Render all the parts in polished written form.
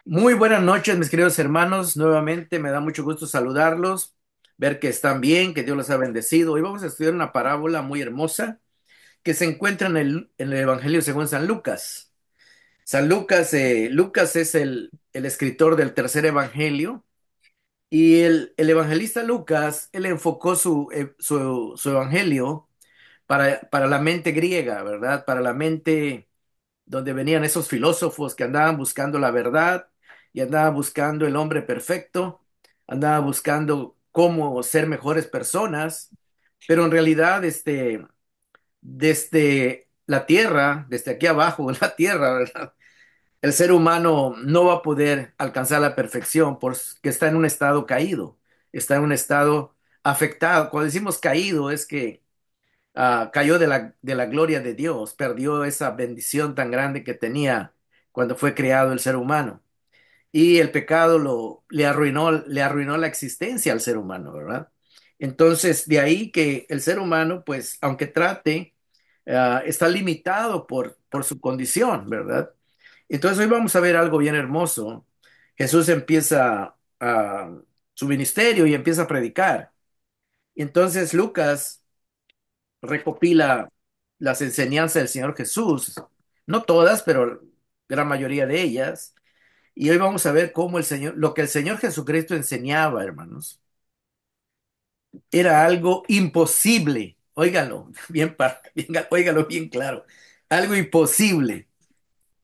Muy buenas noches, mis queridos hermanos. Nuevamente me da mucho gusto saludarlos, ver que están bien, que Dios los ha bendecido. Hoy vamos a estudiar una parábola muy hermosa que se encuentra en el Evangelio según San Lucas. San Lucas, Lucas es el escritor del tercer Evangelio y el evangelista Lucas, él enfocó su Evangelio para la mente griega, ¿verdad? Para la mente donde venían esos filósofos que andaban buscando la verdad y andaban buscando el hombre perfecto, andaban buscando cómo ser mejores personas, pero en realidad, desde la tierra, desde aquí abajo, en la tierra, ¿verdad? El ser humano no va a poder alcanzar la perfección porque está en un estado caído, está en un estado afectado. Cuando decimos caído es que cayó de la gloria de Dios, perdió esa bendición tan grande que tenía cuando fue creado el ser humano. Y el pecado le arruinó la existencia al ser humano, ¿verdad? Entonces, de ahí que el ser humano, pues, aunque trate, está limitado por su condición, ¿verdad? Entonces, hoy vamos a ver algo bien hermoso. Jesús empieza su ministerio y empieza a predicar. Entonces, Lucas recopila las enseñanzas del Señor Jesús, no todas, pero gran mayoría de ellas. Y hoy vamos a ver cómo lo que el Señor Jesucristo enseñaba, hermanos, era algo imposible. Óigalo bien, óigalo bien claro. Algo imposible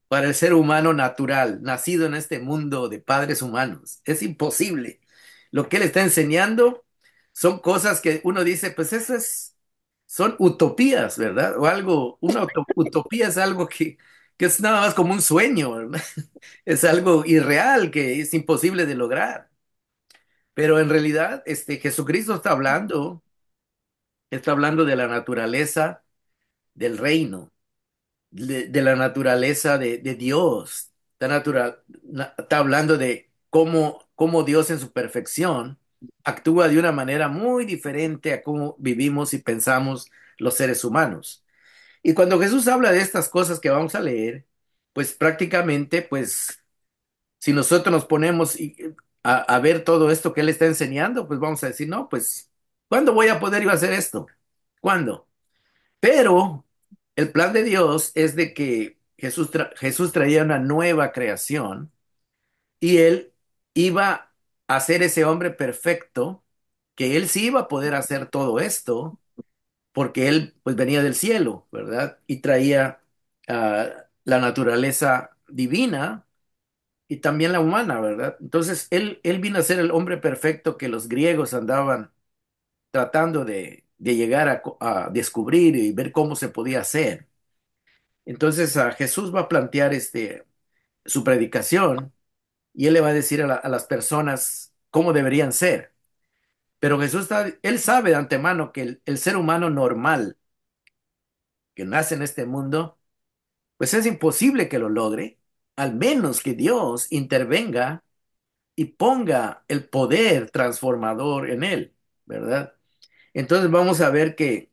para el ser humano natural, nacido en este mundo de padres humanos. Es imposible. Lo que él está enseñando son cosas que uno dice, pues son utopías, ¿verdad? O algo, una utopía es algo que es nada más como un sueño, ¿verdad? Es algo irreal que es imposible de lograr. Pero en realidad, Jesucristo está hablando de la naturaleza del reino, de la naturaleza de Dios. Está hablando de cómo Dios en su perfección actúa de una manera muy diferente a cómo vivimos y pensamos los seres humanos. Y cuando Jesús habla de estas cosas que vamos a leer, pues prácticamente, pues si nosotros nos ponemos a ver todo esto que Él está enseñando, pues vamos a decir, no, pues, ¿cuándo voy a poder yo hacer esto? ¿Cuándo? Pero el plan de Dios es de que Jesús traía una nueva creación y Él iba a ser ese hombre perfecto, que Él sí iba a poder hacer todo esto porque él pues venía del cielo, ¿verdad? Y traía la naturaleza divina y también la humana, ¿verdad? Entonces él vino a ser el hombre perfecto que los griegos andaban tratando de llegar a descubrir y ver cómo se podía hacer. Entonces Jesús va a plantear su predicación y él le va a decir a las personas cómo deberían ser. Pero él sabe de antemano que el ser humano normal que nace en este mundo, pues es imposible que lo logre, al menos que Dios intervenga y ponga el poder transformador en él, ¿verdad? Entonces vamos a ver que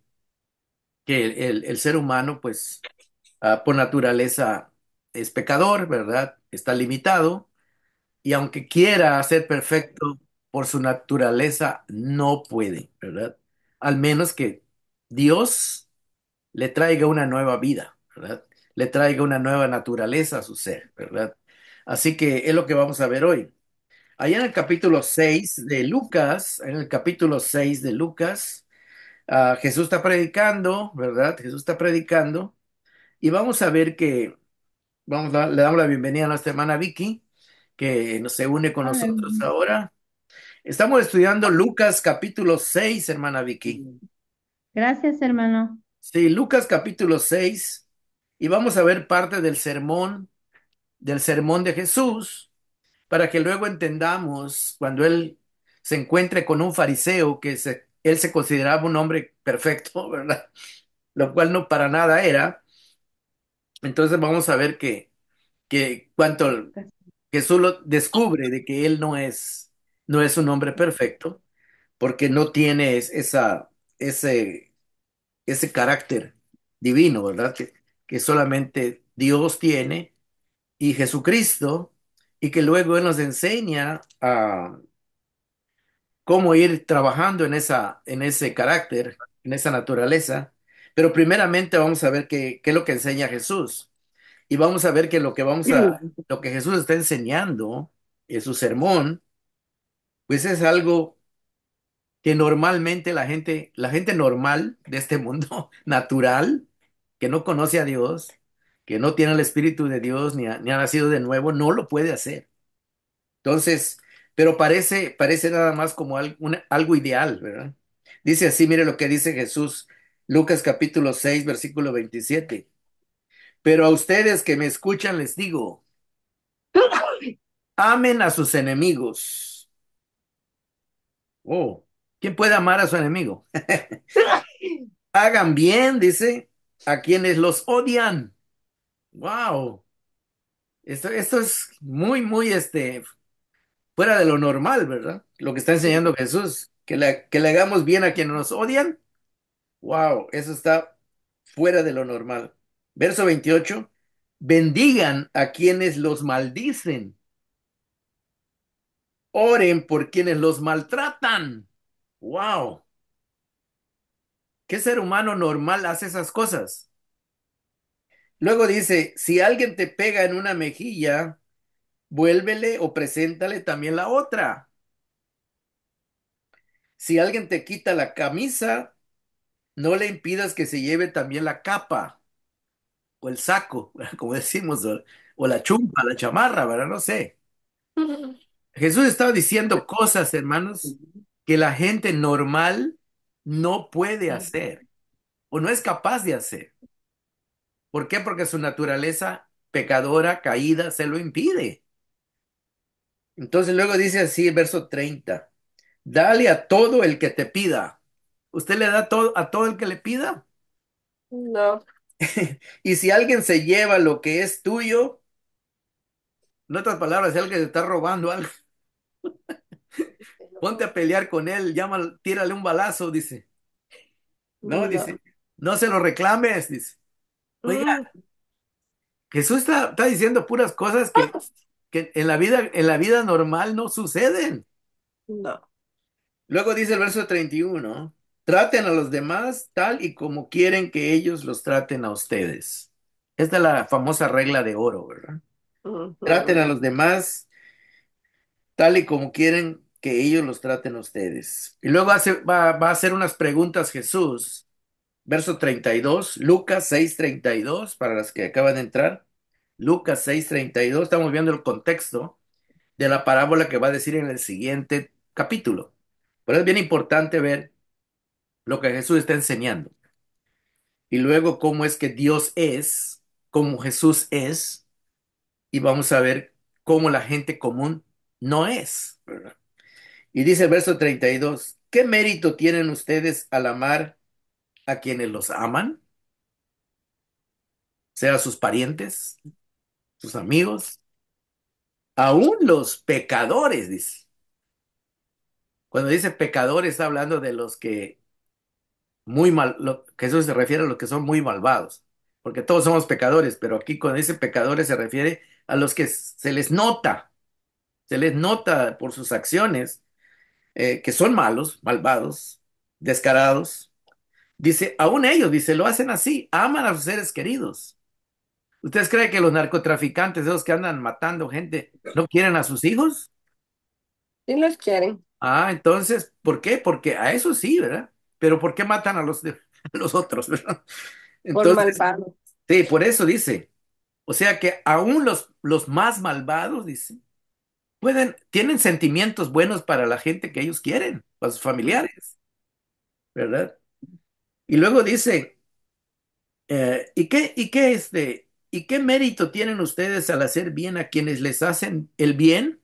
el ser humano, pues, por naturaleza es pecador, ¿verdad? Está limitado y aunque quiera ser perfecto, por su naturaleza no puede, ¿verdad? Al menos que Dios le traiga una nueva vida, ¿verdad? Le traiga una nueva naturaleza a su ser, ¿verdad? Así que es lo que vamos a ver hoy. Allá en el capítulo 6 de Lucas, en el capítulo 6 de Lucas, Jesús está predicando, ¿verdad? Jesús está predicando y vamos a ver le damos la bienvenida a nuestra hermana Vicky, que se une con Hola, nosotros hermano. ahora. Estamos estudiando Lucas capítulo 6, hermana Vicky. Gracias, hermano. Sí, Lucas capítulo 6 y vamos a ver parte del sermón de Jesús para que luego entendamos cuando él se encuentre con un fariseo él se consideraba un hombre perfecto, ¿verdad? Lo cual no para nada era. Entonces vamos a ver que cuanto Jesús lo descubre de que él no es un hombre perfecto, porque no tiene ese, ese carácter divino, ¿verdad? Que solamente Dios tiene y Jesucristo. y que luego Él nos enseña a cómo ir trabajando en ese carácter, en esa naturaleza. Pero primeramente vamos a ver qué es lo que enseña Jesús. Y vamos a ver que lo que Jesús está enseñando en su sermón, pues es algo que normalmente la gente normal de este mundo, natural, que no conoce a Dios, que no tiene el Espíritu de Dios ni ha nacido de nuevo, no lo puede hacer. Entonces, pero parece nada más como algo ideal, ¿verdad? Dice así, mire lo que dice Jesús, Lucas capítulo 6 versículo 27. Pero a ustedes que me escuchan les digo, amen a sus enemigos. Oh, ¿quién puede amar a su enemigo? Hagan bien, dice, a quienes los odian. Wow, esto es muy, fuera de lo normal, ¿verdad? Lo que está enseñando Jesús, que le hagamos bien a quienes nos odian. Wow, eso está fuera de lo normal. Verso 28. Bendigan a quienes los maldicen. Oren por quienes los maltratan. Wow, ¿qué ser humano normal hace esas cosas? Luego dice, si alguien te pega en una mejilla, vuélvele o preséntale también la otra. Si alguien te quita la camisa, no le impidas que se lleve también la capa o el saco, como decimos, o la chumpa, la chamarra, ¿verdad? No sé. Jesús estaba diciendo cosas, hermanos, que la gente normal no puede hacer o no es capaz de hacer. ¿Por qué? Porque su naturaleza pecadora, caída, se lo impide. Entonces luego dice así, el verso 30. Dale a todo el que te pida. ¿Usted le da todo a todo el que le pida? No, Y si alguien se lleva lo que es tuyo, en otras palabras, si alguien te está robando algo, ponte a pelear con él, llama, tírale un balazo, dice. No, no. dice, no se lo reclames, dice. Oiga, Mm, Jesús está diciendo puras cosas que en la vida normal no suceden. no. Luego dice el verso 31, traten a los demás tal y como quieren que ellos los traten a ustedes. Esta es la famosa regla de oro, ¿verdad? Traten a Ujú. los demás tal y como quieren que ellos los traten a ustedes. Y luego va a hacer unas preguntas Jesús. Verso 32, Lucas 6:32, para las que acaban de entrar. Lucas 6:32, estamos viendo el contexto de la parábola que va a decir en el siguiente capítulo. Pero es bien importante ver lo que Jesús está enseñando. Y luego cómo es que Dios es, cómo Jesús es, y vamos a ver cómo la gente común no es, ¿verdad? Y dice el verso 32, ¿qué mérito tienen ustedes al amar a quienes los aman? Sea sus parientes, sus amigos, aún los pecadores, dice. Cuando dice pecadores, está hablando de los que que eso se refiere a los que son muy malvados, porque todos somos pecadores, pero aquí cuando dice pecadores se refiere a los que se les nota por sus acciones que son malos, malvados, descarados. Dice, aún ellos, dice, lo hacen así, aman a sus seres queridos. ¿Ustedes creen que los narcotraficantes, esos que andan matando gente, no quieren a sus hijos? Sí los quieren, Ah, entonces, ¿por qué? Porque a eso sí, ¿verdad? Pero ¿por qué matan a a los otros, ¿verdad? por Entonces, malvado. sí, por eso dice. O sea que aún los más malvados, dice, tienen sentimientos buenos para la gente que ellos quieren, para sus Ujú. familiares, ¿verdad? Y luego dice, ¿y qué mérito tienen ustedes al hacer bien a quienes les hacen el bien?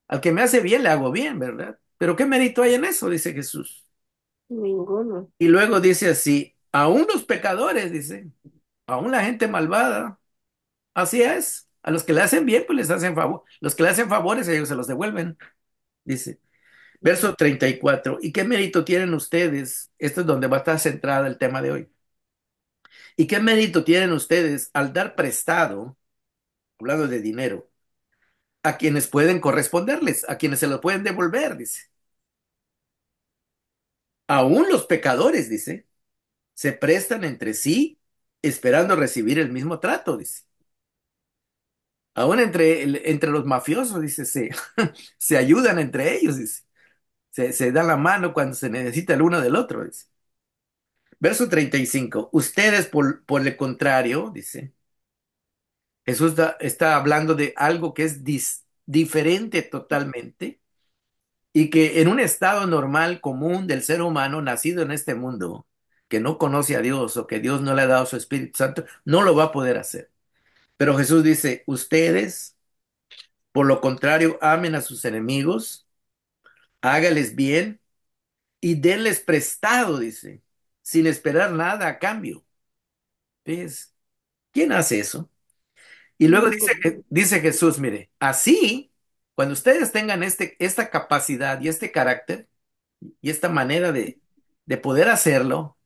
Al que me hace bien le hago bien, ¿verdad? Pero ¿qué mérito hay en eso? Dice Jesús. Ninguno. Y luego dice así, aún los pecadores, dice, aún la gente malvada, así es. A los que le hacen bien, pues les hacen favor. Los que le hacen favores, ellos se los devuelven, dice. Verso 34. ¿Y qué mérito tienen ustedes? Esto es donde va a estar centrada el tema de hoy. ¿Y qué mérito tienen ustedes al dar prestado, hablando de dinero, a quienes pueden corresponderles, a quienes se lo pueden devolver, dice. Aún los pecadores, dice, se prestan entre sí esperando recibir el mismo trato, dice. Aún entre los mafiosos, dice, se ayudan entre ellos, dice. Se dan la mano cuando se necesita el uno del otro, dice. Verso 35. Ustedes, por el contrario, dice, Jesús está hablando de algo que es diferente totalmente y que en un estado normal, común del ser humano nacido en este mundo, que no conoce a Dios o que Dios no le ha dado su Espíritu Santo, no lo va a poder hacer. Pero Jesús dice, ustedes, por lo contrario, amen a sus enemigos, hágales bien y denles prestado, dice, sin esperar nada a cambio. ¿Ves? ¿Quién hace eso? Y luego Ninguno. dice Jesús, mire, así, cuando ustedes tengan esta capacidad y este carácter y esta manera de poder hacerlo,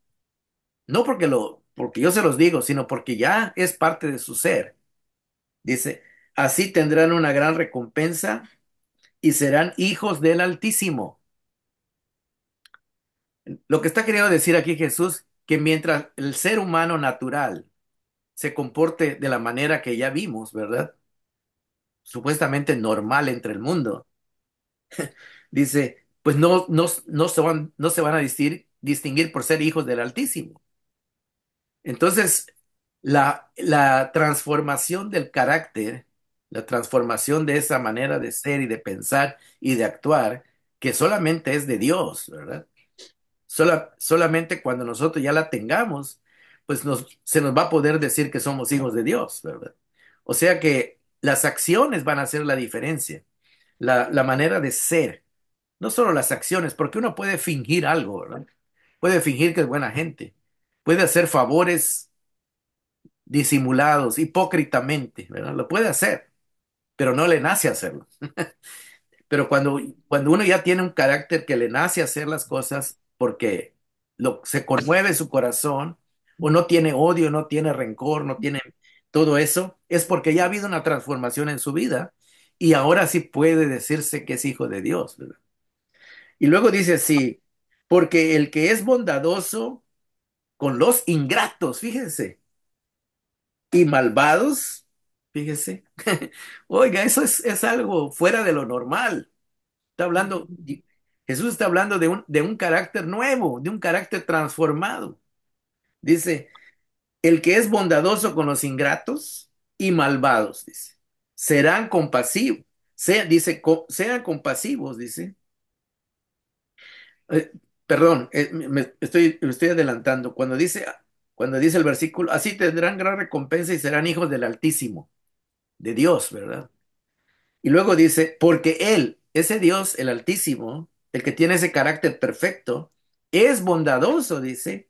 no porque yo se los digo, sino porque ya es parte de su ser. Dice, así tendrán una gran recompensa y serán hijos del Altísimo. Lo que está queriendo decir aquí Jesús, que mientras el ser humano natural se comporte de la manera que ya vimos, ¿verdad? Supuestamente normal entre el mundo, dice, pues no se van a distinguir por ser hijos del Altísimo. Entonces, la transformación del carácter, la transformación de esa manera de ser y de pensar y de actuar, que solamente es de Dios, ¿verdad? Solamente cuando nosotros ya la tengamos, pues se nos va a poder decir que somos hijos de Dios, ¿verdad? O sea que las acciones van a hacer la diferencia, la manera de ser, no solo las acciones, porque uno puede fingir algo, ¿verdad? Puede fingir que es buena gente, puede hacer favores disimulados, hipócritamente, ¿verdad? Lo puede hacer, pero no le nace hacerlo. Pero cuando uno ya tiene un carácter que le nace hacer las cosas porque se conmueve su corazón, o no tiene odio, no tiene rencor, no tiene todo eso, es porque ya ha habido una transformación en su vida y ahora sí puede decirse que es hijo de Dios, ¿verdad? Y luego dice así, porque el que es bondadoso con los ingratos, fíjense, y malvados, fíjese. Oiga, eso es algo fuera de lo normal. Está hablando, Jesús está hablando de un carácter nuevo, de un carácter transformado. Dice, el que es bondadoso con los ingratos y malvados, dice, serán compasivos. Dice, sean compasivos, dice. Eh, Perdón, me estoy adelantando. Cuando dice el versículo, así tendrán gran recompensa y serán hijos del Altísimo, de Dios, ¿verdad? Y luego dice, porque Él, ese Dios, el Altísimo, el que tiene ese carácter perfecto, es bondadoso, dice,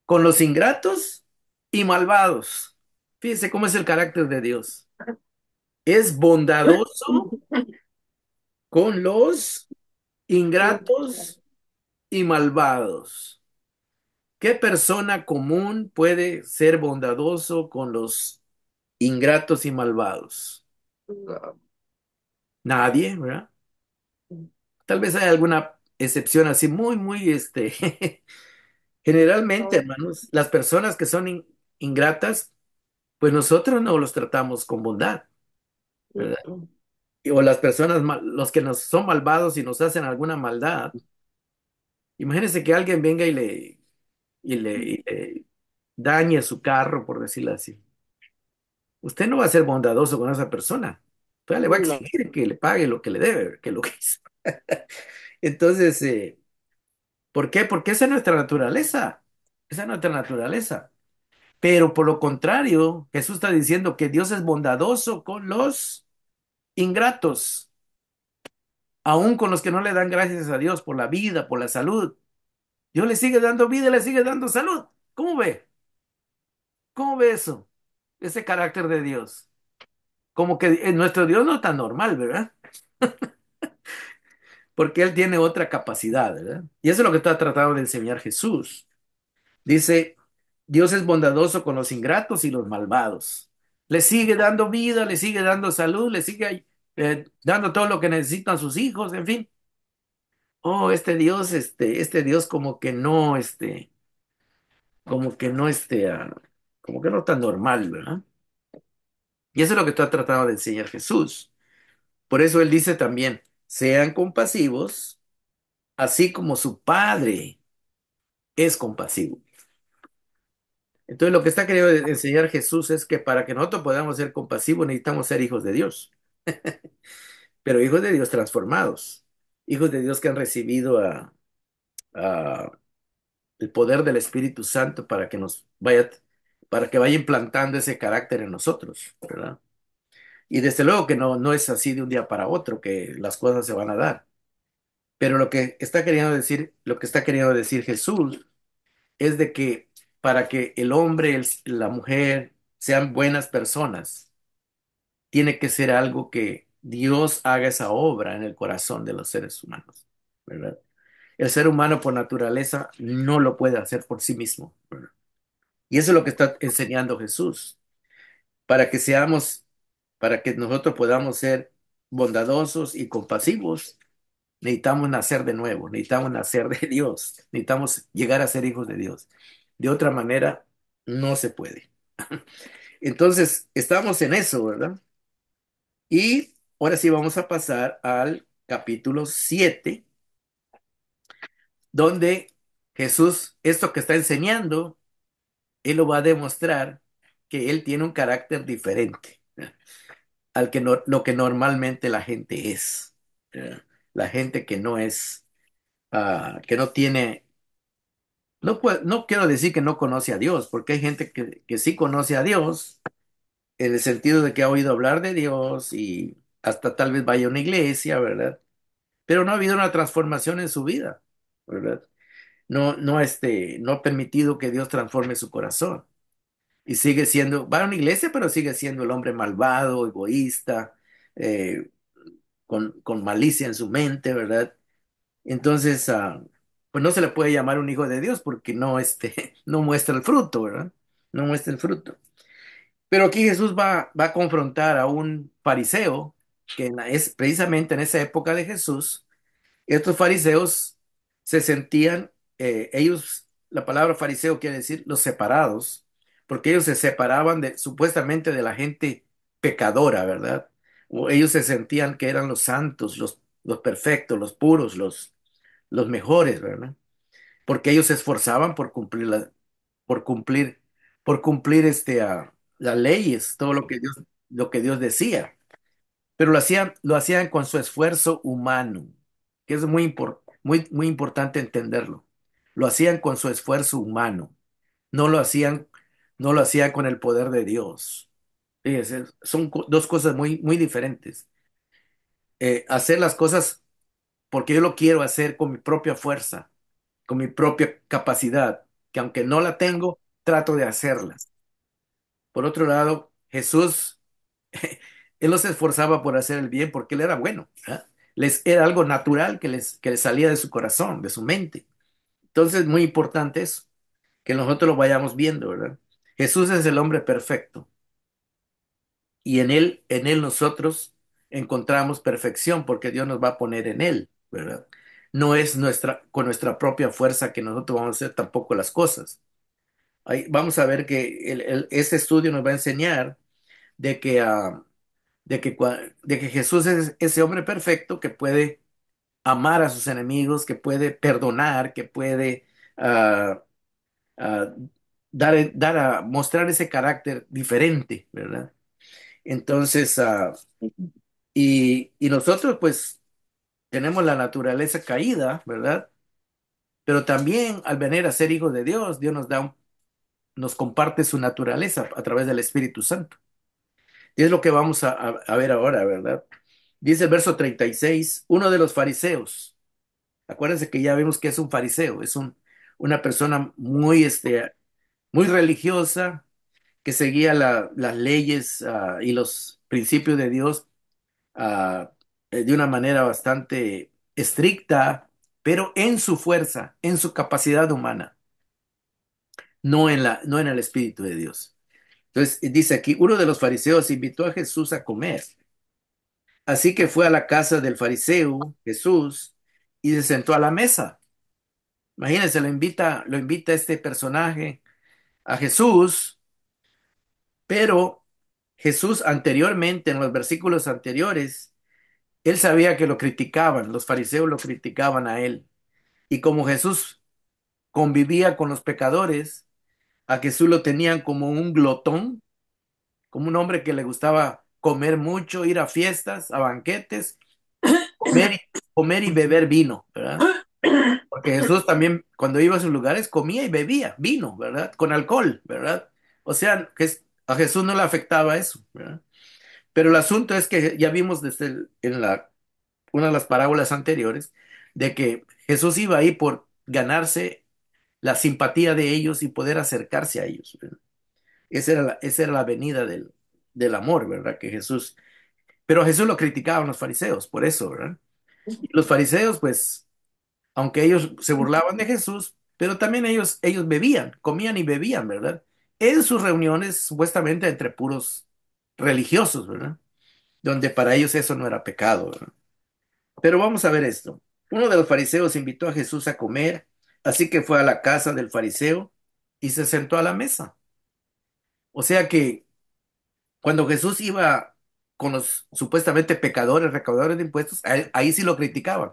con los ingratos y malvados. Fíjese cómo es el carácter de Dios. Es bondadoso con los ingratos y malvados. ¿Qué persona común puede ser bondadoso con los ingratos y malvados? No. Nadie, ¿verdad? Tal vez hay alguna excepción así muy, muy, generalmente, hermanos, las personas que son ingratas, pues nosotros no los tratamos con bondad, ¿verdad? O las personas, los que nos son malvados y nos hacen alguna maldad, imagínense que alguien venga y le dañe su carro, por decirlo así. Usted no va a ser bondadoso con esa persona. Usted le va a No. exigir que le pague lo que le debe, que lo que hizo. Entonces, ¿por qué? Porque esa es nuestra naturaleza. Esa es nuestra naturaleza. Pero por lo contrario, Jesús está diciendo que Dios es bondadoso con los ingratos, aún con los que no le dan gracias a Dios por la vida, por la salud. Dios le sigue dando vida y le sigue dando salud. ¿Cómo ve? ¿Cómo ve eso? Ese carácter de Dios. Como que nuestro Dios no es tan normal, ¿verdad? Porque Él tiene otra capacidad, ¿verdad? Y eso es lo que está tratando de enseñar Jesús. Dice, Dios es bondadoso con los ingratos y los malvados. Le sigue dando vida, le sigue dando salud, le sigue dando todo lo que necesitan sus hijos, en fin. Oh, este Dios como que no, como que no tan normal, ¿verdad? Y eso es lo que está tratando de enseñar Jesús. Por eso él dice también, sean compasivos, así como su Padre es compasivo. Entonces lo que está queriendo enseñar Jesús es que para que nosotros podamos ser compasivos necesitamos ser hijos de Dios, pero hijos de Dios transformados, hijos de Dios que han recibido a el poder del Espíritu Santo para que vaya implantando ese carácter en nosotros, ¿verdad? Y desde luego que no es así de un día para otro que las cosas se van a dar. Pero lo que está queriendo decir Jesús es de que para que el hombre, la mujer sean buenas personas, tiene que ser algo que Dios haga esa obra en el corazón de los seres humanos, ¿verdad? El ser humano por naturaleza no lo puede hacer por sí mismo, ¿verdad? Y eso es lo que está enseñando Jesús, para que para que nosotros podamos ser bondadosos y compasivos. Necesitamos nacer de nuevo, necesitamos nacer de Dios, necesitamos llegar a ser hijos de Dios. De otra manera, no se puede. Entonces, estamos en eso, ¿verdad? Y ahora sí vamos a pasar al capítulo 7, donde Jesús, esto que está enseñando, Él lo va a demostrar que Él tiene un carácter diferente al que lo que normalmente la gente es. La gente que no es, que no tiene. No quiero decir que no conoce a Dios, porque hay gente que sí conoce a Dios, en el sentido de que ha oído hablar de Dios y hasta tal vez vaya a una iglesia, ¿verdad? Pero no ha habido una transformación en su vida, ¿verdad? No ha permitido que Dios transforme su corazón. Y sigue siendo, va a una iglesia, pero sigue siendo el hombre malvado, egoísta, eh, con malicia en su mente, ¿verdad? Entonces, pues no se le puede llamar un hijo de Dios porque no muestra el fruto, ¿verdad? No muestra el fruto. Pero aquí Jesús va a confrontar a un fariseo, es precisamente en esa época de Jesús, estos fariseos se sentían, la palabra fariseo quiere decir los separados, porque ellos se separaban supuestamente de la gente pecadora, ¿verdad? O ellos se sentían que eran los santos, los perfectos, los puros, los mejores, ¿verdad? Porque ellos se esforzaban por cumplir, por cumplir las leyes, todo lo que Dios decía. Pero lo hacían con su esfuerzo humano, que es muy importante entenderlo. Lo hacían con su esfuerzo humano, no lo hacían, no lo hacían con el poder de Dios. Fíjense, son dos cosas muy diferentes. Hacer las cosas porque yo lo quiero hacer con mi propia fuerza, con mi propia capacidad, que aunque no la tengo, trato de hacerlas. Por otro lado, Jesús, él no se esforzaba por hacer el bien porque él era bueno, ¿verdad? Era algo natural que les salía de su corazón, de su mente. Entonces, muy importante eso, que nosotros lo vayamos viendo, ¿verdad? Jesús es el hombre perfecto y en él nosotros encontramos perfección porque Dios nos va a poner en él, ¿verdad? No es con nuestra propia fuerza que nosotros vamos a hacer tampoco las cosas. Ahí vamos a ver que este estudio nos va a enseñar de que, de que Jesús es ese hombre perfecto que puede amar a sus enemigos, que puede perdonar, que puede ah, ah, mostrar ese carácter diferente, ¿verdad? Entonces, y nosotros pues tenemos la naturaleza caída, ¿verdad? Pero también al venir a ser hijos de Dios, Dios nos comparte su naturaleza a través del Espíritu Santo. Y es lo que vamos a ver ahora, ¿verdad? Dice el verso 36, uno de los fariseos. Acuérdense que ya vimos que es un fariseo, una persona muy religiosa que seguía las leyes y los principios de Dios de una manera bastante estricta, pero en su fuerza, en su capacidad humana, no en el Espíritu de Dios. Entonces dice aquí, uno de los fariseos invitó a Jesús a comer. Así que fue a la casa del fariseo Jesús y se sentó a la mesa. Imagínense, lo invita este personaje a Jesús, pero Jesús anteriormente, en los versículos anteriores, él sabía que lo criticaban, los fariseos lo criticaban a él. Y como Jesús convivía con los pecadores, a Jesús lo tenían como un glotón, como un hombre que le gustaba comer mucho, ir a fiestas, a banquetes, comer y, comer y beber vino, ¿verdad? Porque Jesús también cuando iba a sus lugares comía y bebía vino, ¿verdad? Con alcohol, ¿verdad? O sea, que a Jesús no le afectaba eso, ¿verdad? Pero el asunto es que ya vimos en una de las parábolas anteriores de que Jesús iba ahí por ganarse la simpatía de ellos y poder acercarse a ellos, ¿verdad? Esa era la venida del amor, ¿verdad? Que Jesús, pero a Jesús lo criticaban los fariseos, por eso, ¿verdad? Y los fariseos, pues, aunque ellos se burlaban de Jesús, pero también ellos bebían, comían y bebían, ¿verdad? En sus reuniones, supuestamente entre puros religiosos, ¿verdad? Donde para ellos eso no era pecado, ¿verdad? Pero vamos a ver esto. Uno de los fariseos invitó a Jesús a comer, así que fue a la casa del fariseo y se sentó a la mesa. O sea que cuando Jesús iba con los supuestamente pecadores, recaudadores de impuestos, ahí sí lo criticaban.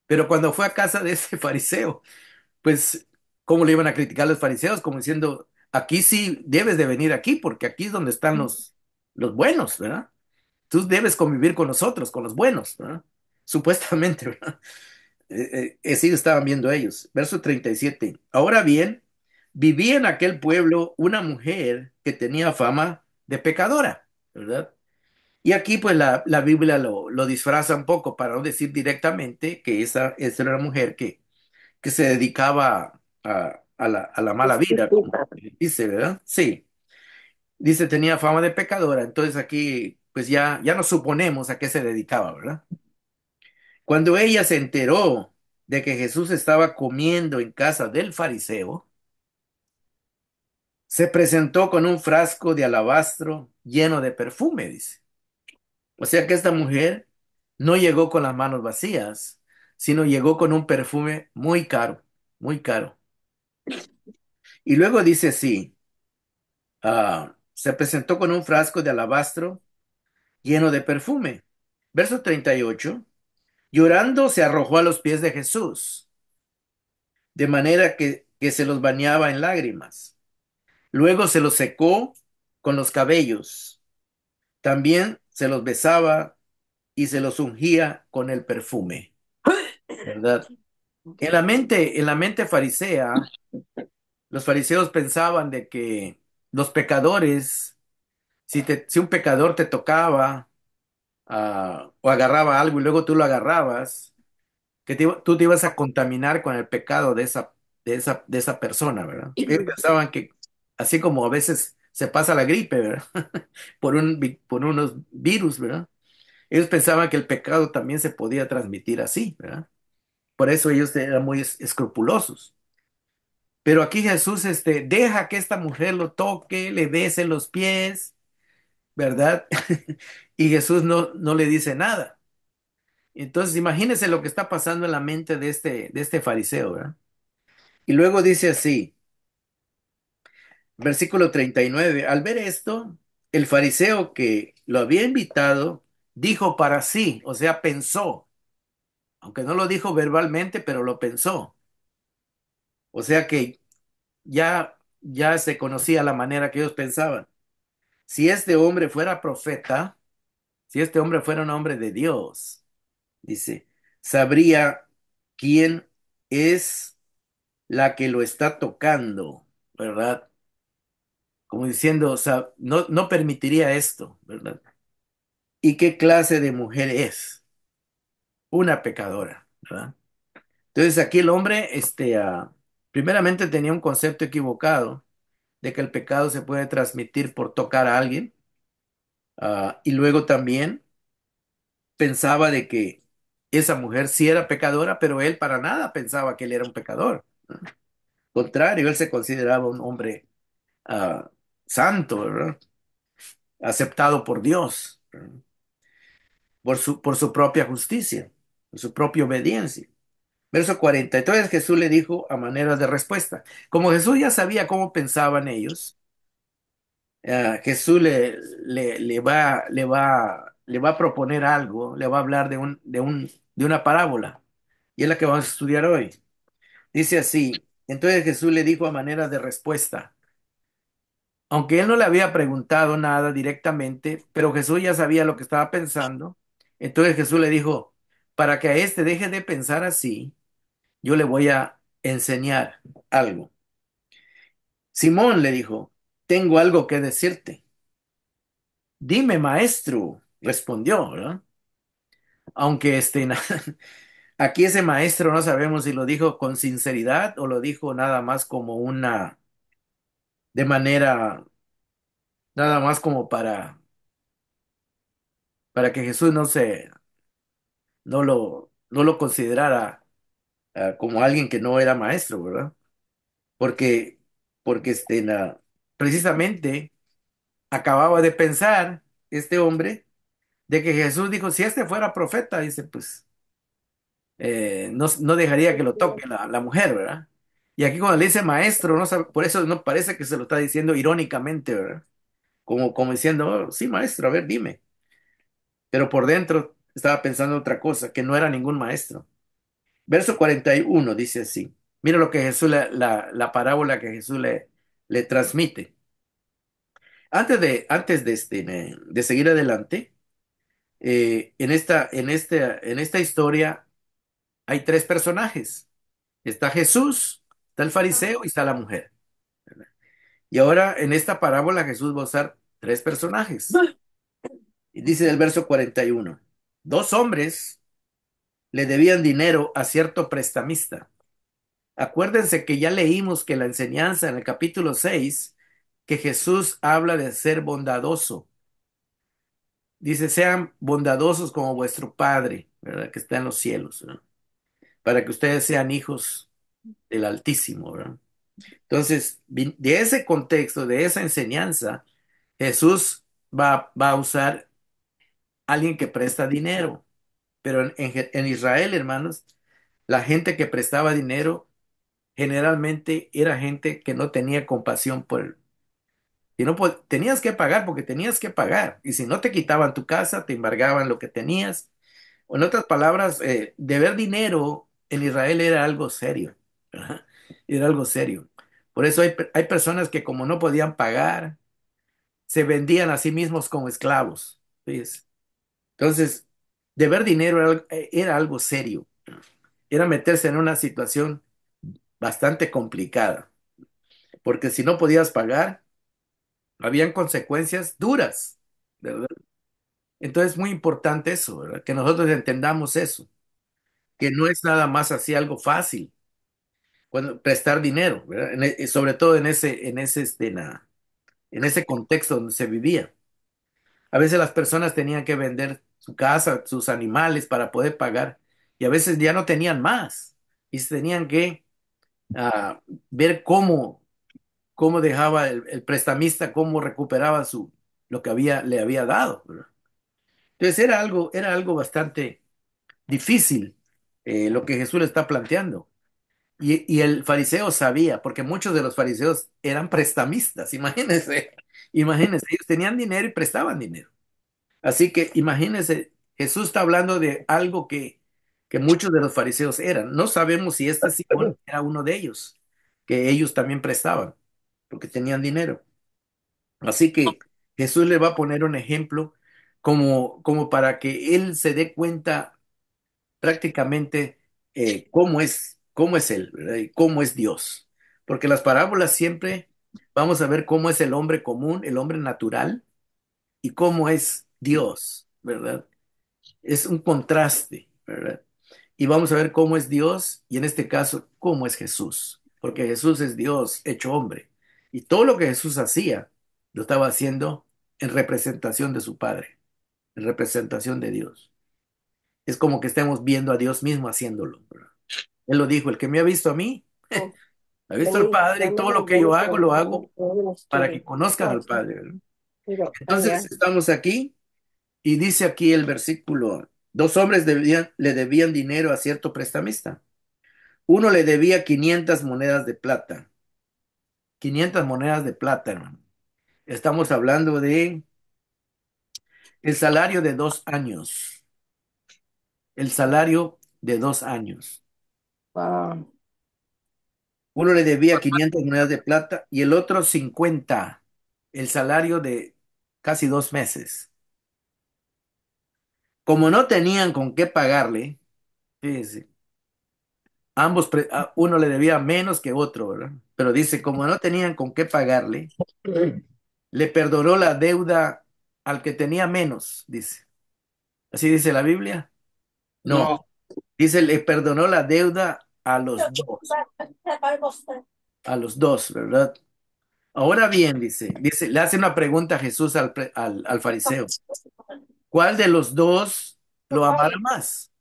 Pero cuando fue a casa de ese fariseo, pues, ¿cómo le iban a criticar los fariseos? Como diciendo, aquí sí debes de venir aquí, porque aquí es donde están los buenos, ¿verdad? Tú debes convivir con nosotros, con los buenos, ¿verdad? Supuestamente, ¿verdad? Sí estaban viendo ellos. Verso 37. Ahora bien, vivía en aquel pueblo una mujer que tenía fama de pecadora, ¿verdad? Y aquí pues la Biblia lo disfraza un poco para no decir directamente que esa era una mujer que se dedicaba a la mala vida, como Disculpa. dice, ¿verdad? Sí, dice tenía fama de pecadora, entonces aquí pues ya nos suponemos a qué se dedicaba, ¿verdad? Cuando ella se enteró de que Jesús estaba comiendo en casa del fariseo, se presentó con un frasco de alabastro lleno de perfume, dice. O sea que esta mujer no llegó con las manos vacías, sino llegó con un perfume muy caro, muy caro. Y luego dice así, se presentó con un frasco de alabastro lleno de perfume. Verso 38. Llorando se arrojó a los pies de Jesús, de manera que se los bañaba en lágrimas. Luego se los secó con los cabellos. También se los besaba y se los ungía con el perfume, ¿verdad? En la mente farisea, los fariseos pensaban de que los pecadores, si un pecador te tocaba, o agarraba algo y luego tú lo agarrabas, tú te ibas a contaminar con el pecado de esa persona, ¿verdad? Ellos pensaban que así como a veces se pasa la gripe, ¿verdad? Por unos virus, ¿verdad? Ellos pensaban que el pecado también se podía transmitir así, ¿verdad? Por eso ellos eran muy escrupulosos. Pero aquí Jesús deja que esta mujer lo toque, le bese los pies, ¿verdad? Y Jesús no le dice nada. Entonces, imagínense lo que está pasando en la mente de este fariseo, ¿verdad? Y luego dice así, versículo 39. Al ver esto, el fariseo que lo había invitado dijo para sí, o sea, pensó, aunque no lo dijo verbalmente, pero lo pensó. O sea que ya se conocía la manera que ellos pensaban. Si este hombre fuera profeta, si este hombre fuera un hombre de Dios, dice, sabría quién es la que lo está tocando, ¿verdad? Como diciendo, o sea, no permitiría esto, ¿verdad? ¿Y qué clase de mujer es? Una pecadora, ¿verdad? Entonces aquí el hombre, primeramente tenía un concepto equivocado de que el pecado se puede transmitir por tocar a alguien, y luego también pensaba de que esa mujer sí era pecadora, pero él para nada pensaba que él era un pecador, ¿no? Contrario, él se consideraba un hombre santo, ¿verdad? Aceptado por Dios, ¿verdad? por su propia justicia, por su propia obediencia. Verso 40. Entonces Jesús le dijo a manera de respuesta. Como Jesús ya sabía cómo pensaban ellos, Jesús le va a proponer algo, le va a hablar de una parábola. Y es la que vamos a estudiar hoy. Dice así. Entonces Jesús le dijo a manera de respuesta. Aunque él no le había preguntado nada directamente, pero Jesús ya sabía lo que estaba pensando. Entonces Jesús le dijo, para que a este deje de pensar así, yo le voy a enseñar algo. Simón le dijo, tengo algo que decirte. Dime, maestro, respondió, ¿verdad? Aunque aquí ese maestro no sabemos si lo dijo con sinceridad o lo dijo nada más como de manera, nada más como para que Jesús no lo considerara como alguien que no era maestro, ¿verdad? Porque, porque precisamente acababa de pensar este hombre de que Jesús dijo, si este fuera profeta, dice, pues no dejaría que lo toque la mujer, ¿verdad? Y aquí cuando le dice maestro, no sabe, por eso no parece que se lo está diciendo irónicamente, ¿verdad? Como diciendo, "Oh, sí, maestro, a ver, dime." Pero por dentro estaba pensando otra cosa, que no era ningún maestro. Verso 41 dice así. Mira lo que Jesús, la parábola que Jesús le transmite. Antes de seguir adelante, en esta historia hay tres personajes. Está Jesús, está el fariseo y está la mujer. Y ahora en esta parábola Jesús va a usar tres personajes. Y dice el verso 41, dos hombres le debían dinero a cierto prestamista. Acuérdense que ya leímos que la enseñanza en el capítulo 6 que Jesús habla de ser bondadoso. Dice, sean bondadosos como vuestro Padre, ¿verdad? Que está en los cielos, ¿verdad? Para que ustedes sean hijos del Altísimo, ¿verdad? Entonces, de ese contexto, de esa enseñanza, Jesús va a usar a alguien que presta dinero. Pero en Israel, hermanos, la gente que prestaba dinero generalmente era gente que no tenía compasión por él. Y no tenías que pagar porque tenías que pagar. Y si no te quitaban tu casa, te embargaban lo que tenías. O en otras palabras, deber dinero en Israel era algo serio. ¿Verdad? Era algo serio. Por eso hay personas que como no podían pagar, se vendían a sí mismos como esclavos. ¿Ves? Entonces, deber dinero era algo serio. Era meterse en una situación bastante complicada. Porque si no podías pagar, habían consecuencias duras, ¿verdad? Entonces es muy importante eso, ¿verdad? Que nosotros entendamos eso, que no es nada más así algo fácil, cuando prestar dinero, ¿verdad? Sobre todo en ese contexto donde se vivía. A veces las personas tenían que vender su casa, sus animales para poder pagar, y a veces ya no tenían más, y se tenían que ah, ver cómo dejaba el prestamista, cómo recuperaba lo que le había dado, ¿verdad? Entonces era algo bastante difícil lo que Jesús le está planteando. Y el fariseo sabía, porque muchos de los fariseos eran prestamistas, imagínense, imagínense, ellos tenían dinero y prestaban dinero. Así que imagínense, Jesús está hablando de algo que muchos de los fariseos eran. No sabemos si este Simón era uno de ellos, que ellos también prestaban, porque tenían dinero. Así que Jesús le va a poner un ejemplo como para que él se dé cuenta prácticamente cómo es Él, ¿verdad? Y cómo es Dios. Porque las parábolas siempre vamos a ver cómo es el hombre común, el hombre natural, y cómo es Dios, ¿verdad? Es un contraste, ¿verdad? Y vamos a ver cómo es Dios y en este caso, cómo es Jesús. Porque Jesús es Dios hecho hombre. Y todo lo que Jesús hacía, lo estaba haciendo en representación de su Padre, en representación de Dios. Es como que estemos viendo a Dios mismo haciéndolo, ¿verdad? Él lo dijo, el que me ha visto a mí, Oh, ha visto al vení, Padre y dame todo lo las que yo llaves hago, para lo que hago no los para que quieren. conozcan al Aquí, Padre, ¿verdad? pero Entonces allá. estamos aquí Y dice aquí el versículo, dos hombres le debían dinero a cierto prestamista. Uno le debía 500 monedas de plata. 500 monedas de plata, hermano. Estamos hablando de el salario de 2 años. El salario de 2 años. Wow. Uno le debía 500 monedas de plata y el otro 50. El salario de casi 2 meses. Como no tenían con qué pagarle, fíjese, uno le debía menos que otro, ¿verdad? Pero dice, como no tenían con qué pagarle, le perdonó la deuda al que tenía menos, dice. ¿Así dice la Biblia? No, No. dice, le perdonó la deuda a los dos, ¿verdad? Ahora bien, dice, le hace una pregunta a Jesús al fariseo. ¿Cuál de los dos lo amará más?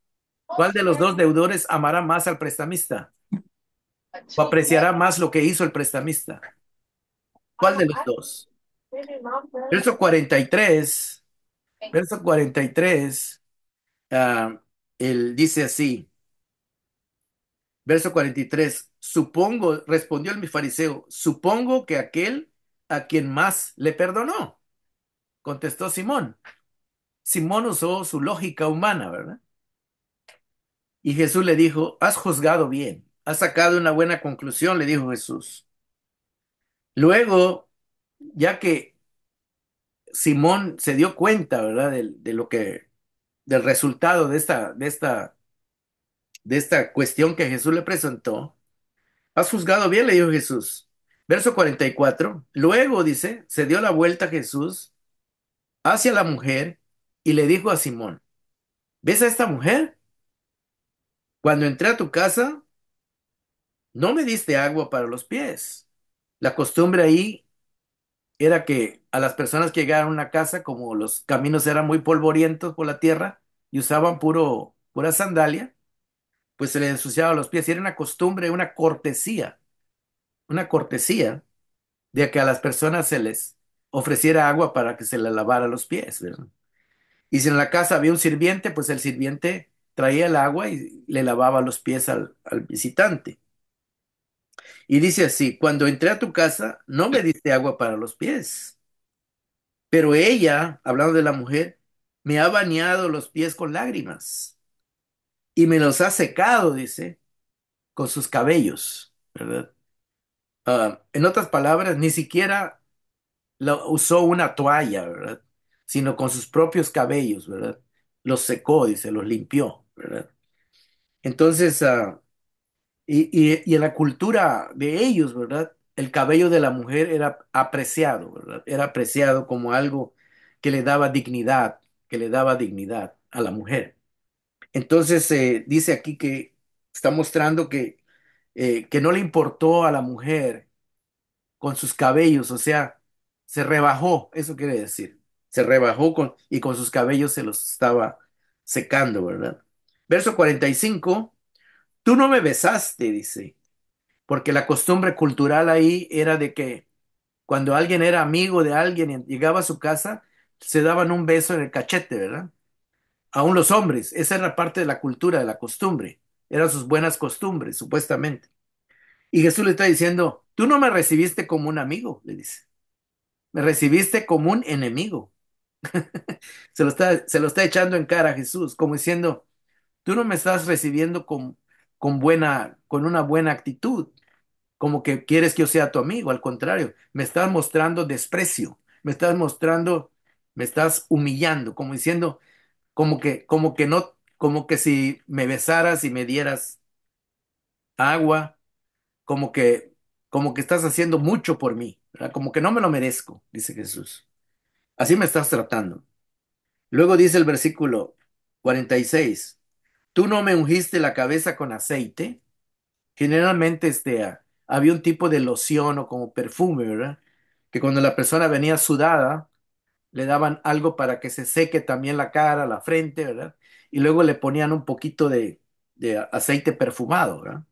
¿Cuál de los dos deudores amará más al prestamista? ¿O apreciará más lo que hizo el prestamista? ¿Cuál de los dos? Verso 43, verso 43, ah, él dice así, verso 43, supongo, respondió el mi fariseo, supongo que aquel a quien más le perdonó, contestó Simón. Simón usó su lógica humana, ¿verdad? Y Jesús le dijo, has juzgado bien, has sacado una buena conclusión, le dijo Jesús. Luego, ya que Simón se dio cuenta, ¿verdad? Del resultado de esta cuestión que Jesús le presentó. Has juzgado bien, le dijo Jesús. Verso 44. Luego dice, se dio la vuelta Jesús hacia la mujer y le dijo a Simón, ¿ves a esta mujer? Cuando entré a tu casa, no me diste agua para los pies. La costumbre ahí era que a las personas que llegaran a una casa, como los caminos eran muy polvorientos por la tierra y usaban pura sandalia, pues se les ensuciaba los pies. Y era una costumbre, una cortesía de que a las personas se les ofreciera agua para que se les lavara los pies, ¿verdad? Y si en la casa había un sirviente, pues el sirviente traía el agua y le lavaba los pies al visitante. Y dice así, cuando entré a tu casa, no me diste agua para los pies, pero ella, hablando de la mujer, me ha bañado los pies con lágrimas y me los ha secado, dice, con sus cabellos, ¿verdad? En otras palabras, ni siquiera usó una toalla, ¿verdad? Sino con sus propios cabellos, ¿verdad? Los secó, dice, los limpió, ¿verdad? Entonces, y en la cultura de ellos, ¿verdad? El cabello de la mujer era apreciado, ¿verdad? Era apreciado como algo que le daba dignidad, que le daba dignidad a la mujer. Entonces, dice aquí que está mostrando que no le importó a la mujer con sus cabellos, o sea, se rebajó, eso quiere decir, se rebajó y con sus cabellos se los estaba secando, ¿verdad? Verso 45, tú no me besaste, dice, porque la costumbre cultural ahí era de que cuando alguien era amigo de alguien y llegaba a su casa, se daban un beso en el cachete, ¿verdad? Aún los hombres, esa era parte de la cultura, de la costumbre, eran sus buenas costumbres, supuestamente. Y Jesús le está diciendo, tú no me recibiste como un amigo, le dice. Me recibiste como un enemigo. Se lo está echando en cara a Jesús, como diciendo, tú no me estás recibiendo con una buena actitud, como que quieres que yo sea tu amigo. Al contrario, me estás mostrando desprecio, me estás humillando, como diciendo, como que no, como que si me besaras y me dieras agua, como que, como que estás haciendo mucho por mí, ¿verdad? Como que no me lo merezco, dice Jesús. Así me estás tratando. Luego dice el versículo 46, tú no me ungiste la cabeza con aceite. Generalmente había un tipo de loción o como perfume, ¿verdad? Que cuando la persona venía sudada, le daban algo para que se seque también la cara, la frente, ¿verdad? Y luego le ponían un poquito de aceite perfumado, ¿verdad?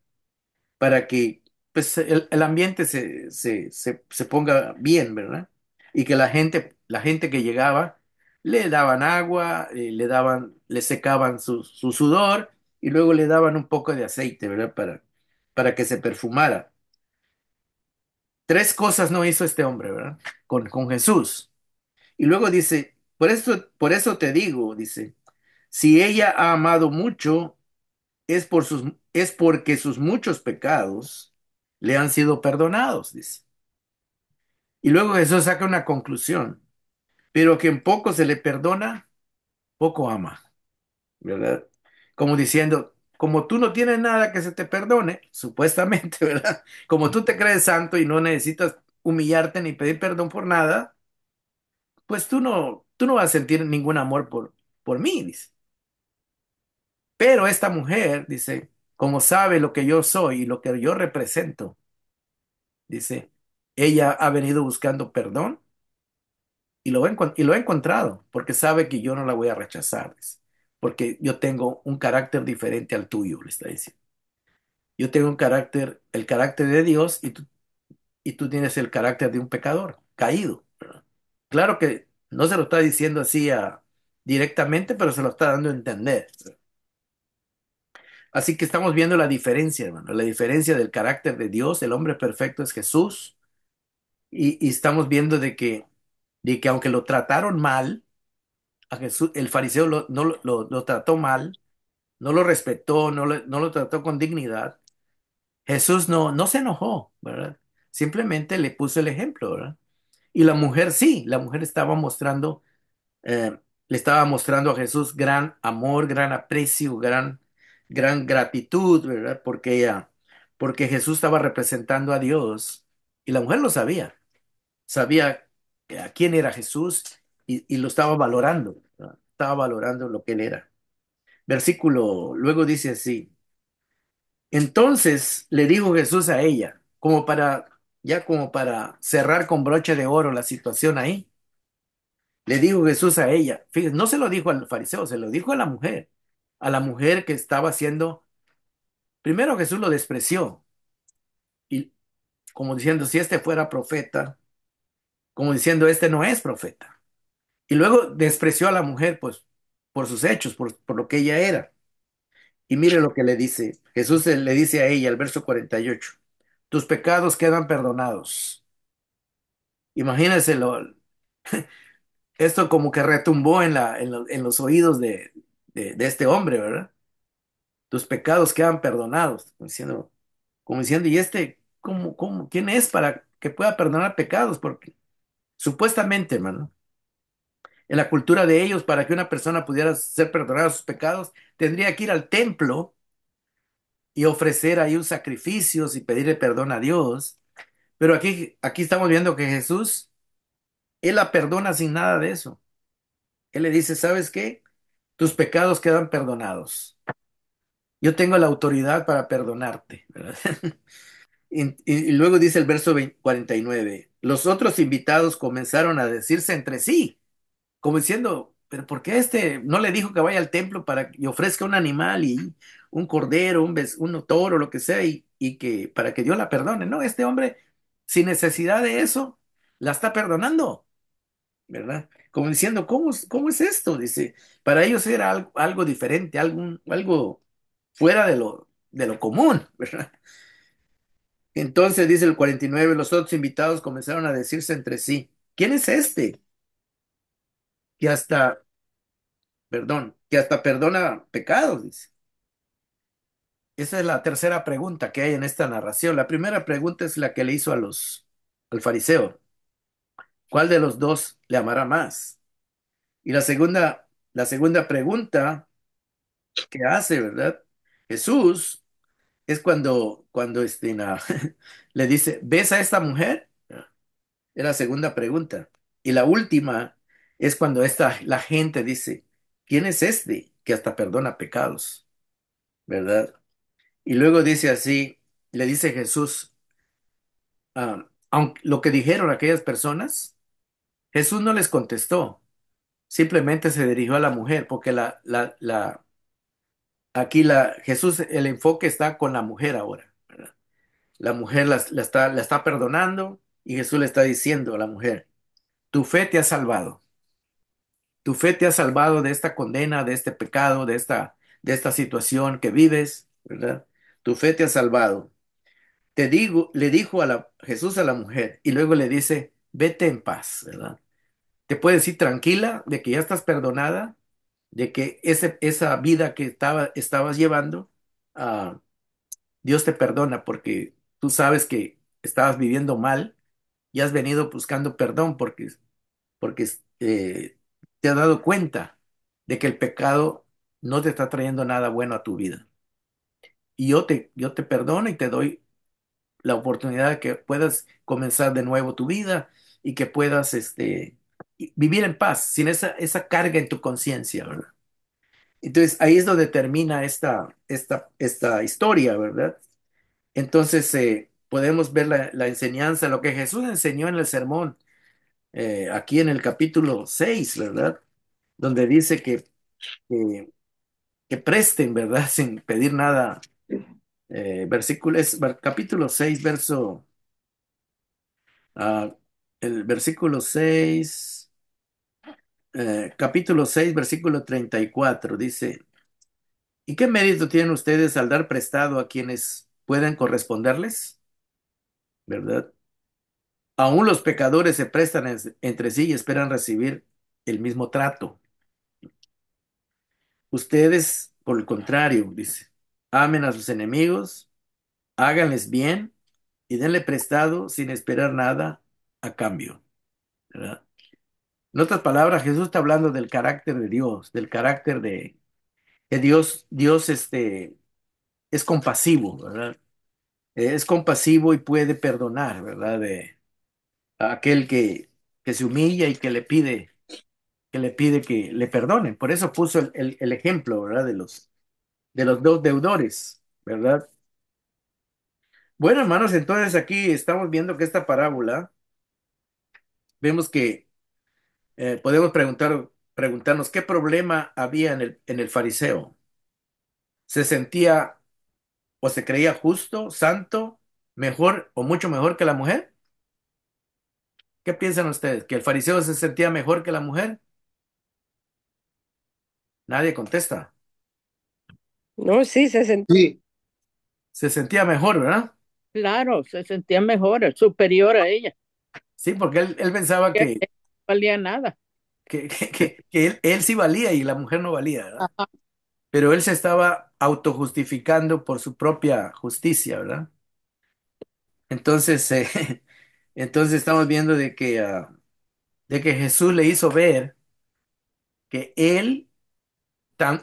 Para que pues, el ambiente se ponga bien, ¿verdad? Y que la gente que llegaba Le daban agua, le secaban su sudor y luego le daban un poco de aceite, ¿verdad? Para que se perfumara. Tres cosas no hizo este hombre, ¿verdad? Con Jesús. Y luego dice, por eso te digo, dice, si ella ha amado mucho, es porque sus muchos pecados le han sido perdonados, dice. Y luego Jesús saca una conclusión, pero que en poco se le perdona, poco ama, ¿verdad? Como diciendo, como tú no tienes nada que se te perdone, supuestamente, ¿verdad? Como tú te crees santo y no necesitas humillarte ni pedir perdón por nada, pues tú no vas a sentir ningún amor por mí, dice. Pero esta mujer, dice, como sabe lo que yo soy y lo que yo represento, dice, ella ha venido buscando perdón y lo ha encontrado, porque sabe que yo no la voy a rechazar, dice, porque yo tengo un carácter diferente al tuyo, le está diciendo. Yo tengo un carácter, el carácter de Dios y tú tienes el carácter de un pecador caído, ¿verdad? Claro que no se lo está diciendo así directamente, pero se lo está dando a entender. Así que estamos viendo la diferencia, hermano, la diferencia del carácter de Dios. El hombre perfecto es Jesús y estamos viendo de que aunque lo trataron mal, a Jesús, el fariseo lo trató mal, no lo respetó, no lo trató con dignidad. Jesús no se enojó, ¿verdad? Simplemente le puso el ejemplo, ¿verdad? Y la mujer sí, la mujer eh, le estaba mostrando a Jesús gran amor, gran aprecio, gran gratitud, ¿verdad? Porque Jesús estaba representando a Dios y la mujer lo sabía, sabía a quién era Jesús y lo estaba valorando, ¿verdad? Estaba valorando lo que él era. Versículo, luego dice así, entonces le dijo Jesús a ella, ya como para cerrar con broche de oro la situación ahí. Le dijo Jesús a ella, fíjese, no se lo dijo al fariseo, se lo dijo a la mujer que estaba haciendo, primero Jesús lo despreció, y como diciendo, si este fuera profeta, como diciendo, este no es profeta. Y luego despreció a la mujer, pues, por sus hechos, por lo que ella era. Y mire lo que le dice, Jesús le dice a ella, el verso 48, tus pecados quedan perdonados. Imagínense, esto como que retumbó en los oídos de este hombre, ¿verdad? Tus pecados quedan perdonados, como diciendo, ¿y este quién es para que pueda perdonar pecados? Porque supuestamente, hermano, en la cultura de ellos, para que una persona pudiera ser perdonada sus pecados, tendría que ir al templo y ofrecer ahí un sacrificios y pedirle perdón a Dios. Pero aquí estamos viendo que Jesús, Él la perdona sin nada de eso. Él le dice, ¿sabes qué? Tus pecados quedan perdonados. Yo tengo la autoridad para perdonarte, ¿verdad? Y luego dice el verso 49, los otros invitados comenzaron a decirse entre sí, como diciendo, pero ¿por qué este no le dijo que vaya al templo para que ofrezca un animal y un cordero, un toro, lo que sea, y que para que Dios la perdone? No, este hombre, sin necesidad de eso, la está perdonando, ¿verdad? Como diciendo, cómo es esto? Dice, para ellos era algo diferente, algo fuera de lo común, ¿verdad? Entonces, dice el 49, los otros invitados comenzaron a decirse entre sí, ¿quién es este que que hasta perdona pecados? Dice. Esa es la tercera pregunta que hay en esta narración. La primera pregunta es la que le hizo al fariseo. ¿Cuál de los dos le amará más? Y la segunda pregunta que hace, ¿verdad? Jesús es cuando le dice, ¿ves a esta mujer? Es la segunda pregunta. Y la última es cuando la gente dice, ¿quién es este que hasta perdona pecados? ¿Verdad? Y luego dice así, le dice Jesús, aunque lo que dijeron aquellas personas, Jesús no les contestó, simplemente se dirigió a la mujer, porque Jesús, el enfoque está con la mujer ahora, ¿verdad? La mujer la está perdonando y Jesús le está diciendo a la mujer, tu fe te ha salvado. Tu fe te ha salvado de esta condena, de este pecado, de esta situación que vives, ¿verdad? Tu fe te ha salvado. Te digo, le dijo Jesús a la mujer y luego le dice, vete en paz, ¿verdad? Te puedes ir tranquila de que ya estás perdonada, de que esa vida que estabas llevando, ah, Dios te perdona porque tú sabes que estabas viviendo mal y has venido buscando perdón porque te has dado cuenta de que el pecado no te está trayendo nada bueno a tu vida. Y yo te perdono y te doy la oportunidad de que puedas comenzar de nuevo tu vida y que puedas vivir en paz, sin esa carga en tu conciencia, ¿verdad? Entonces ahí es donde termina esta historia, ¿verdad? Entonces podemos ver la enseñanza, lo que Jesús enseñó en el sermón, aquí en el capítulo 6, ¿verdad? Donde dice que, que presten, ¿verdad? Sin pedir nada. Capítulo 6 ah, el versículo 6 capítulo 6 versículo 34 dice, ¿y qué mérito tienen ustedes al dar prestado a quienes pueden corresponderles? ¿Verdad? Aún los pecadores se prestan entre sí y esperan recibir el mismo trato. Ustedes, por el contrario, dice, amen a sus enemigos, háganles bien y denle prestado sin esperar nada a cambio. ¿Verdad? En otras palabras, Jesús está hablando del carácter de Dios, del carácter de que Dios es compasivo, ¿verdad? Es compasivo y puede perdonar, ¿verdad? A aquel que se humilla y que le pide que le perdonen. Por eso puso el ejemplo, ¿verdad? De los dos deudores, ¿verdad? Bueno, hermanos, entonces aquí estamos viendo que esta parábola, vemos que podemos preguntarnos qué problema había en el fariseo. ¿Se sentía o se creía justo, santo, mejor o mucho mejor que la mujer? ¿Qué piensan ustedes? ¿Que el fariseo se sentía mejor que la mujer? Nadie contesta. No, sí, se sentía. Sí. Se sentía mejor, ¿verdad? Claro, se sentía mejor, superior a ella, Sí, porque él pensaba que que, no valía nada. que, que, que él sí valía y la mujer no valía, ¿verdad? Ajá. Pero él se estaba autojustificando por su propia justicia, ¿verdad? Entonces, entonces estamos viendo de que Jesús le hizo ver que él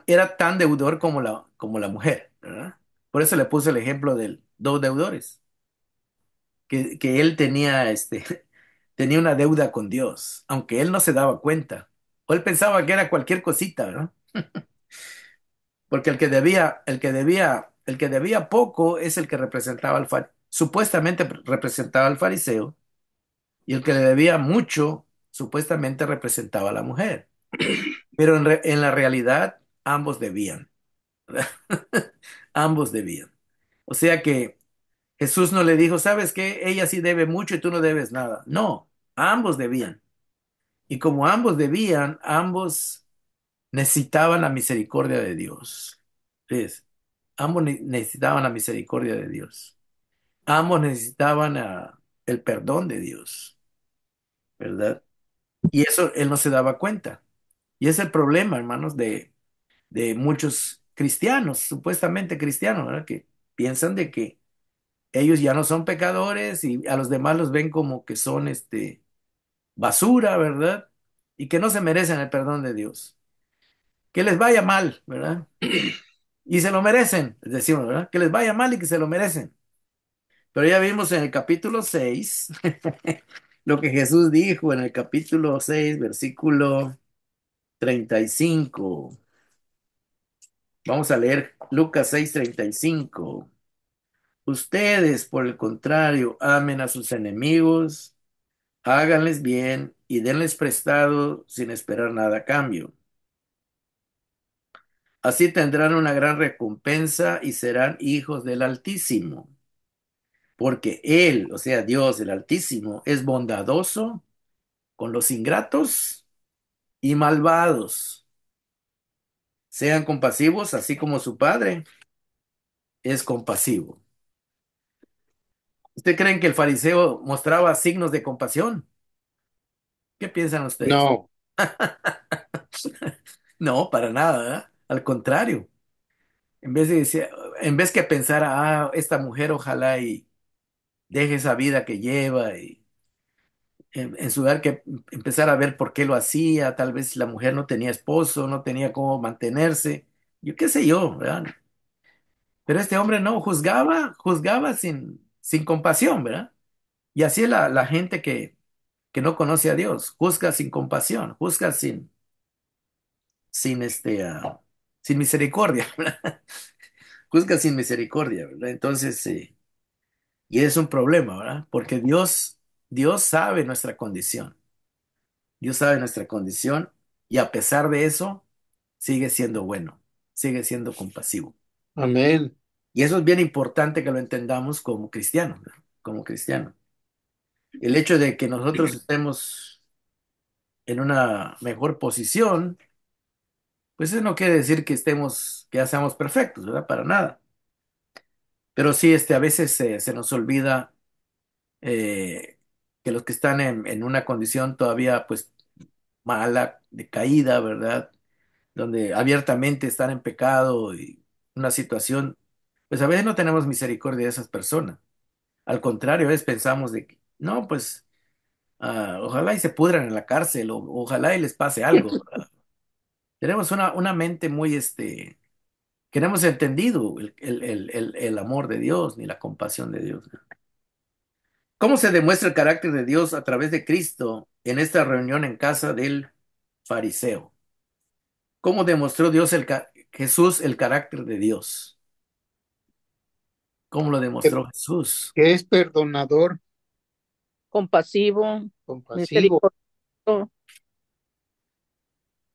era tan deudor como la mujer, ¿verdad? Por eso le puse el ejemplo de dos deudores, que él tenía una deuda con Dios, aunque él no se daba cuenta. O él pensaba que era cualquier cosita, ¿no? Porque el que debía poco es el que representaba supuestamente representaba al fariseo, y el que le debía mucho supuestamente representaba a la mujer. Pero en la realidad ambos debían. Ambos debían. O sea que Jesús no le dijo, ¿sabes qué? Ella sí debe mucho y tú no debes nada. No, ambos debían. Y como ambos debían, ambos necesitaban la misericordia de Dios. ¿Ves? Ambos necesitaban la misericordia de Dios. Ambos necesitaban el perdón de Dios, ¿verdad? Y eso él no se daba cuenta. Y es el problema, hermanos, de muchos cristianos, supuestamente cristianos, ¿verdad? Que piensan de que ellos ya no son pecadores y a los demás los ven como que son basura, ¿verdad? Y que no se merecen el perdón de Dios. Que les vaya mal, ¿verdad? Y se lo merecen, decimos, ¿verdad? Que les vaya mal y que se lo merecen. Pero ya vimos en el capítulo 6 lo que Jesús dijo en el capítulo 6 versículo 35. Vamos a leer Lucas 6:35. Ustedes, por el contrario, amen a sus enemigos, háganles bien y denles prestado sin esperar nada a cambio. Así tendrán una gran recompensa y serán hijos del Altísimo, porque Él, o sea, Dios, el Altísimo, es bondadoso con los ingratos y malvados. Sean compasivos, así como su Padre es compasivo. ¿Usted creen que el fariseo mostraba signos de compasión? ¿Qué piensan ustedes? No. No, para nada, ¿verdad? Al contrario, en vez de decir- en vez que pensar, esta mujer ojalá y deje esa vida que lleva y en su lugar que empezar a ver por qué lo hacía, tal vez la mujer no tenía esposo, no tenía cómo mantenerse, yo qué sé yo, ¿verdad? Pero este hombre no, juzgaba sin compasión, ¿verdad? Y así es la gente que no conoce a Dios, juzga sin compasión, juzga sin sin misericordia, ¿verdad? Juzga sin misericordia, ¿verdad? Entonces, y es un problema, ¿verdad? Porque Dios sabe nuestra condición. Dios sabe nuestra condición y a pesar de eso, sigue siendo bueno, sigue siendo compasivo. Amén. Y eso es bien importante que lo entendamos como cristianos, ¿verdad? Como cristianos. El hecho de que nosotros estemos en una mejor posición, pues eso no quiere decir que que ya seamos perfectos, ¿verdad? Para nada. Pero sí, a veces se nos olvida eh, que los que están en una condición todavía, pues, mala, de caída, ¿verdad? Donde abiertamente están en pecado y una situación, pues a veces no tenemos misericordia de esas personas. Al contrario, a veces pensamos de que, no, pues, ojalá y se pudran en la cárcel, o ojalá y les pase algo, ¿verdad? Tenemos una mente muy, que no hemos entendido el amor de Dios ni la compasión de Dios. ¿Cómo se demuestra el carácter de Dios a través de Cristo en esta reunión en casa del fariseo? ¿Cómo demostró Jesús el carácter de Dios? ¿Cómo lo Que, demostró Jesús? que es perdonador, compasivo, compasivo. misericordioso.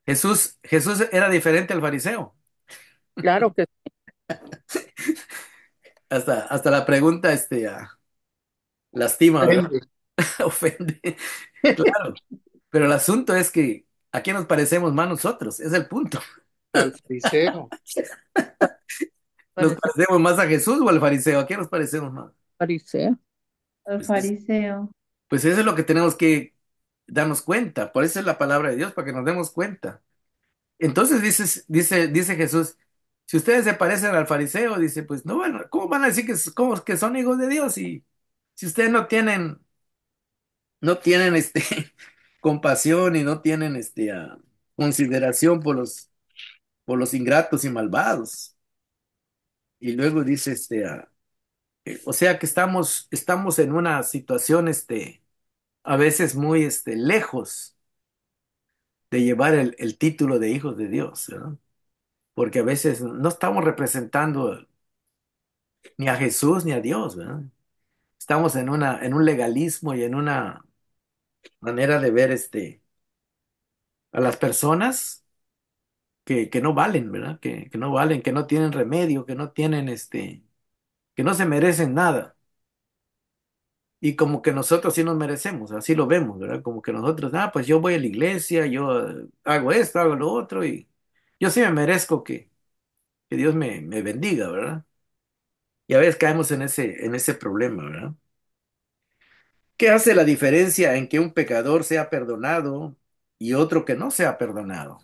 Jesús era diferente al fariseo. Claro que Hasta la pregunta lastima, ¿verdad? Ofende. Ofende. Claro. Pero el asunto es que ¿a quién nos parecemos más nosotros? Es el punto. Al fariseo. ¿Nos parece parecemos más a Jesús o al fariseo? ¿A quién nos parecemos más? fariseo. El Pues, fariseo. pues eso es lo que tenemos que darnos cuenta. Por eso es la palabra de Dios, para que nos demos cuenta. Entonces dice Jesús, si ustedes se parecen al fariseo, dice, pues no, bueno, ¿cómo van a decir que son hijos de Dios? Y si ustedes no tienen compasión y no tienen consideración por los ingratos y malvados. Y luego dice, o sea que estamos en una situación, a veces muy, lejos de llevar el título de hijos de Dios, ¿verdad? Porque a veces no estamos representando ni a Jesús ni a Dios, ¿verdad? Estamos en un legalismo y en una manera de ver, a las personas que no valen, ¿verdad? Que no valen, que no tienen remedio, que no tienen, que no se merecen nada. Y como que nosotros sí nos merecemos, así lo vemos, ¿verdad? Como que nosotros, pues yo voy a la iglesia, yo hago esto, hago lo otro, y yo sí me merezco que Dios me bendiga, ¿verdad? Y a veces caemos en ese problema, ¿verdad? ¿Qué hace la diferencia en que un pecador sea perdonado y otro que no sea perdonado?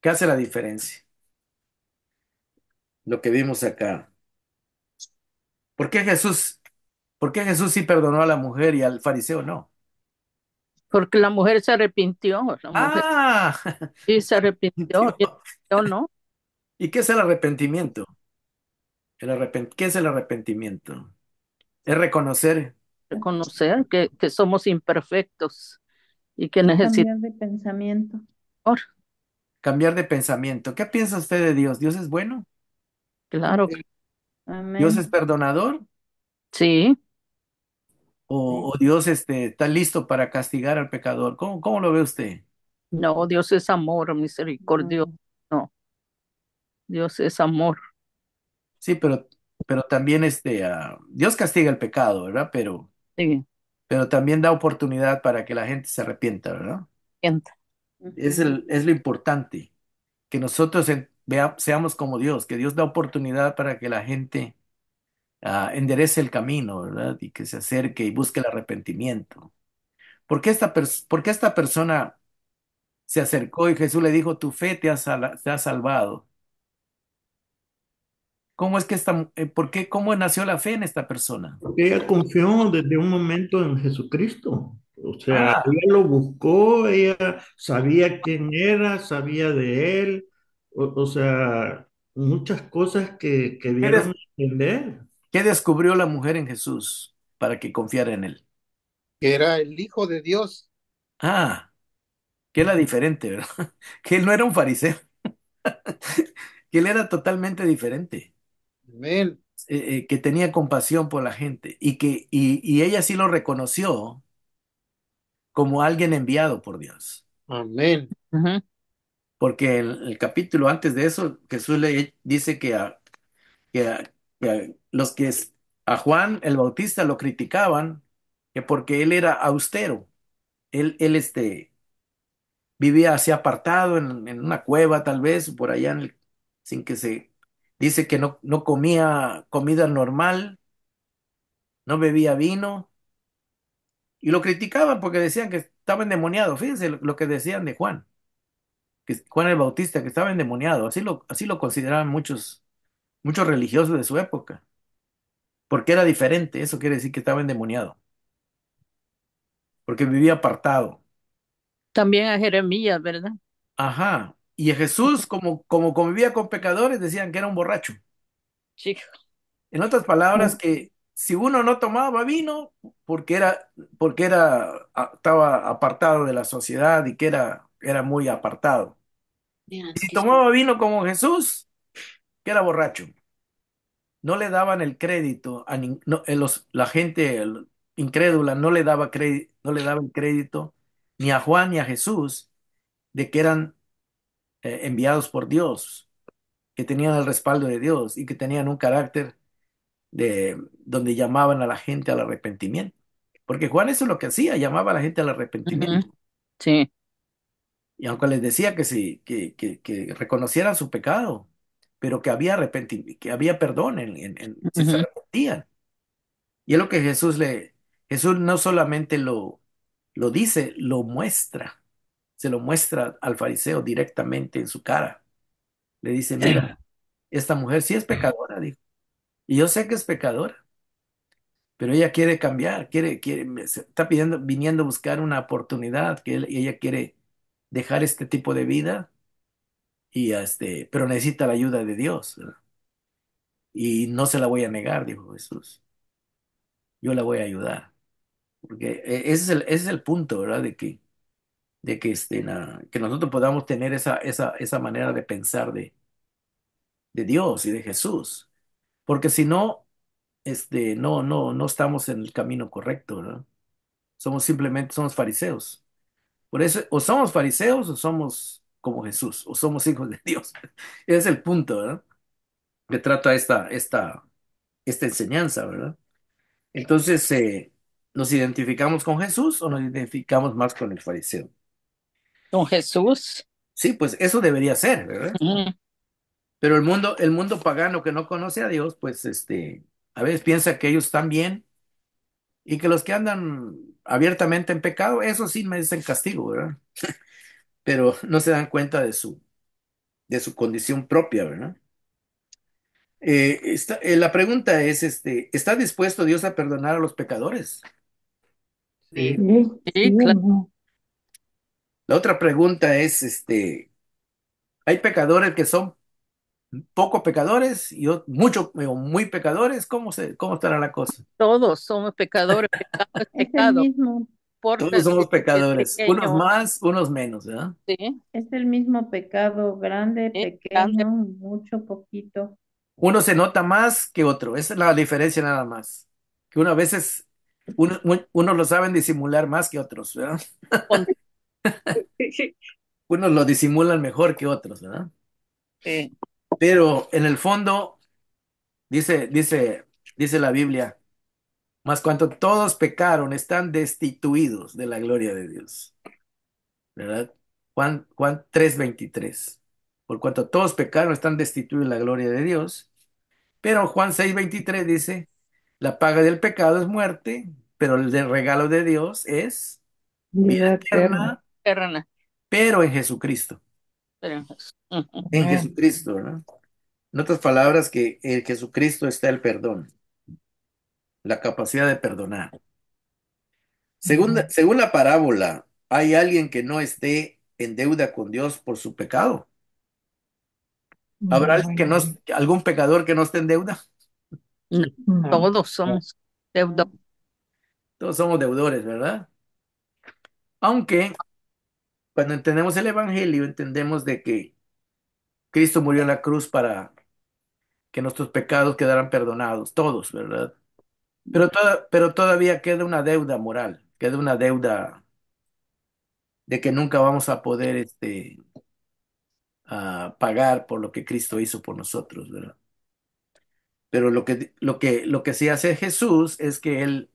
¿Qué hace la diferencia? Lo que vimos acá. ¿Por qué Jesús, por qué Jesús sí perdonó a la mujer y al fariseo no? Porque la mujer se arrepintió, la mujer Ah, sí se arrepintió, y arrepintió. yo no. ¿Y qué es el arrepentimiento? ¿Qué es el arrepentimiento? Es reconocer, Reconocer que somos imperfectos y que necesitamos Cambiar de pensamiento. amor. cambiar de pensamiento. ¿Qué piensa usted de Dios? ¿Dios es bueno? Claro que ¿Dios es Amén. perdonador? sí. ¿O Sí. Dios está listo para castigar al pecador? ¿Cómo lo ve usted? No, Dios es amor, misericordioso. No. No, Dios es amor. Sí, pero también Dios castiga el pecado, ¿verdad? Pero, Sí, pero también da oportunidad para que la gente se arrepienta, ¿verdad? gente. Ujú. Es lo importante, que nosotros seamos como Dios, que Dios da oportunidad para que la gente enderece el camino, ¿verdad? Y que se acerque y busque el arrepentimiento. ¿Por qué esta persona se acercó y Jesús le dijo, tu fe te ha salvado? ¿Cómo es que por qué, cómo nació la fe en esta persona? Porque ella confió desde un momento en Jesucristo. O sea, Ah, ella lo buscó, ella sabía quién era, sabía de él. O sea, muchas cosas que ¿qué, dieron a entender. qué descubrió la mujer en Jesús para que confiara en él? Que era el Hijo de Dios. Ah, que era diferente, ¿verdad? Que él no era un fariseo, que él era totalmente diferente, Amén. que tenía compasión por la gente y ella sí lo reconoció como alguien enviado por Dios. Amén. Ujú, Porque en el capítulo antes de eso, Jesús le dice que los a Juan el Bautista lo criticaban, que porque él era austero, él vivía así apartado en una cueva tal vez, por allá sin que dice que no comía comida normal, no bebía vino, y lo criticaban porque decían que estaba endemoniado. Fíjense lo que decían de Juan, que Juan el Bautista, que estaba endemoniado, así lo consideraban muchos religiosos de su época, porque era diferente, eso quiere decir que estaba endemoniado, porque vivía apartado. también a Jeremías, ¿verdad? Ajá. Y a Jesús, como convivía con pecadores, decían que era un borracho. Sí. En otras palabras, que si uno no tomaba vino, estaba apartado de la sociedad y que era muy apartado. Y si tomaba vino como Jesús, que era borracho. No le daban el crédito la gente incrédula no le daba el crédito ni a Juan ni a Jesús de que eran enviados por Dios, que tenían el respaldo de Dios y que tenían un carácter de donde llamaban a la gente al arrepentimiento. Porque Juan eso es lo que hacía, llamaba a la gente al Ujú, arrepentimiento. sí. Y aunque les decía que sí, que reconocieran su pecado, pero que había arrepentimiento, que había perdón si se Ujú, arrepentían. Y es lo que Jesús no solamente lo dice, lo muestra. Se lo muestra al fariseo directamente en su cara. Le dice, mira, esta mujer sí es pecadora, dijo. Y yo sé que es pecadora, pero ella quiere cambiar, se está viniendo a buscar una oportunidad, ella quiere dejar este tipo de vida pero necesita la ayuda de Dios, ¿verdad? Y no se la voy a negar, dijo Jesús. Yo la voy a ayudar. Porque ese es el punto, ¿verdad? Que nosotros podamos tener esa manera de pensar de Dios y de Jesús. Porque si no, no estamos en el camino correcto, ¿verdad? Somos fariseos. Por eso, o somos fariseos o somos como Jesús, o somos hijos de Dios. Ese es el punto, ¿verdad? Que trata esta enseñanza, ¿verdad? Entonces, ¿nos identificamos con Jesús o nos identificamos más con el fariseo? Don Jesús. Sí, pues eso debería ser, ¿verdad? Ujú, Pero el mundo pagano que no conoce a Dios, pues a veces piensa que ellos están bien y que los que andan abiertamente en pecado, eso sí merecen castigo, ¿verdad? Pero no se dan cuenta de su condición propia, ¿verdad? La pregunta es, ¿está dispuesto Dios a perdonar a los pecadores? Sí. sí, claro. La otra pregunta es, ¿hay pecadores que son poco pecadores y mucho o muy pecadores? ¿Cómo estará la cosa? Todos somos pecadores. Pecado es Es el pecado. No mismo, importa Todos si somos es pecadores, unos pequeño. más, unos menos, ¿verdad? Sí, es el mismo pecado, grande, grande. pequeño, mucho, poquito. Uno se nota más que otro, esa es la diferencia nada más. Que uno a veces, uno lo saben disimular más que otros, ¿verdad? Con- Unos lo disimulan mejor que otros, ¿verdad? sí. Pero en el fondo, dice la Biblia, más cuanto todos pecaron, están destituidos de la gloria de Dios, ¿verdad? Juan 3:23. Por cuanto todos pecaron, están destituidos de la gloria de Dios. Pero Juan 6:23 dice, la paga del pecado es muerte, pero el del regalo de Dios es vida Vida eterna. eterna, Eterna. pero en Jesucristo. Pero ujú. En Amén. Jesucristo, ¿verdad? En otras palabras, que en Jesucristo está el perdón, la capacidad de perdonar. Según la parábola, ¿hay alguien que no esté en deuda con Dios por su pecado? ¿Habrá alguien que no, algún pecador que no esté en deuda? No, No. todos somos deudores. Todos somos deudores, ¿verdad? Aunque cuando entendemos el Evangelio, entendemos de que Cristo murió en la cruz para que nuestros pecados quedaran perdonados, todos, ¿verdad? Pero todavía queda una deuda moral, queda una deuda de que nunca vamos a poder pagar por lo que Cristo hizo por nosotros, ¿verdad? Pero lo que sí hace Jesús es que Él,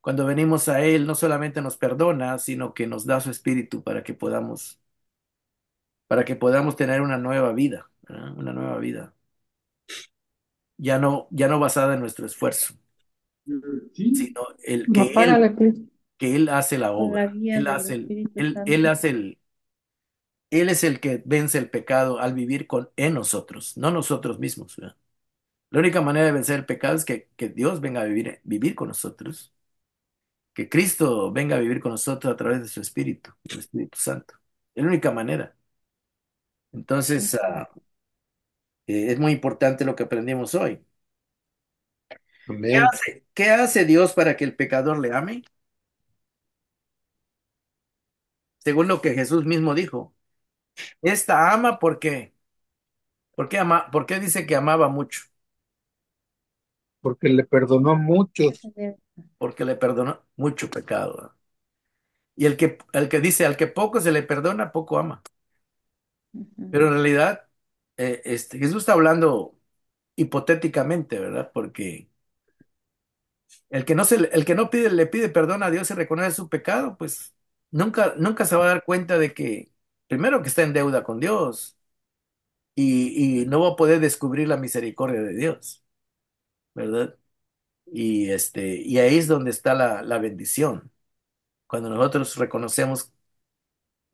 cuando venimos a Él, no solamente nos perdona, sino que nos da su espíritu para que podamos tener una nueva vida, ¿verdad? Una nueva vida. Ya no basada en nuestro esfuerzo, sino el No que Él, págale, Cristo. que Él hace la Con la obra. guía Él del hace Espíritu Él Santo. hace Él es el que vence el pecado al vivir en nosotros, no nosotros mismos, ¿verdad? La única manera de vencer el pecado es que Dios venga a vivir con nosotros, que Cristo venga a vivir con nosotros a través de su Espíritu, el Espíritu Santo. Es la única manera. Entonces, Ujú. es muy importante lo que aprendimos hoy. ¿Qué Amén. hace Dios para que el pecador le ame? Según lo que Jesús mismo dijo. Esta ama porque, ¿por qué dice que amaba mucho? Porque le perdonó a muchos. Porque le perdonó mucho pecado, ¿verdad? Y el que dice, al que poco se le perdona, poco ama. Ujú. Pero en realidad, Jesús está hablando hipotéticamente, ¿verdad? Porque el que no le pide perdón a Dios y reconoce su pecado, pues nunca se va a dar cuenta de que, primero, que está en deuda con Dios y no va a poder descubrir la misericordia de Dios, ¿verdad? Y ahí es donde está la bendición. Cuando nosotros reconocemos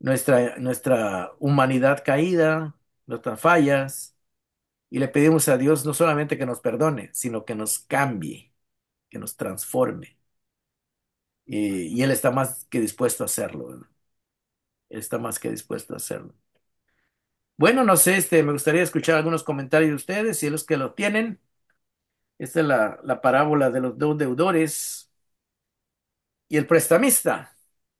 nuestra humanidad caída, nuestras fallas, y le pedimos a Dios no solamente que nos perdone, sino que nos cambie, que nos transforme. Y Él está más que dispuesto a hacerlo, ¿verdad? Él está más que dispuesto a hacerlo. Bueno, no sé, me gustaría escuchar algunos comentarios de ustedes, si los que lo tienen. Esta es la parábola de los dos deudores y el prestamista.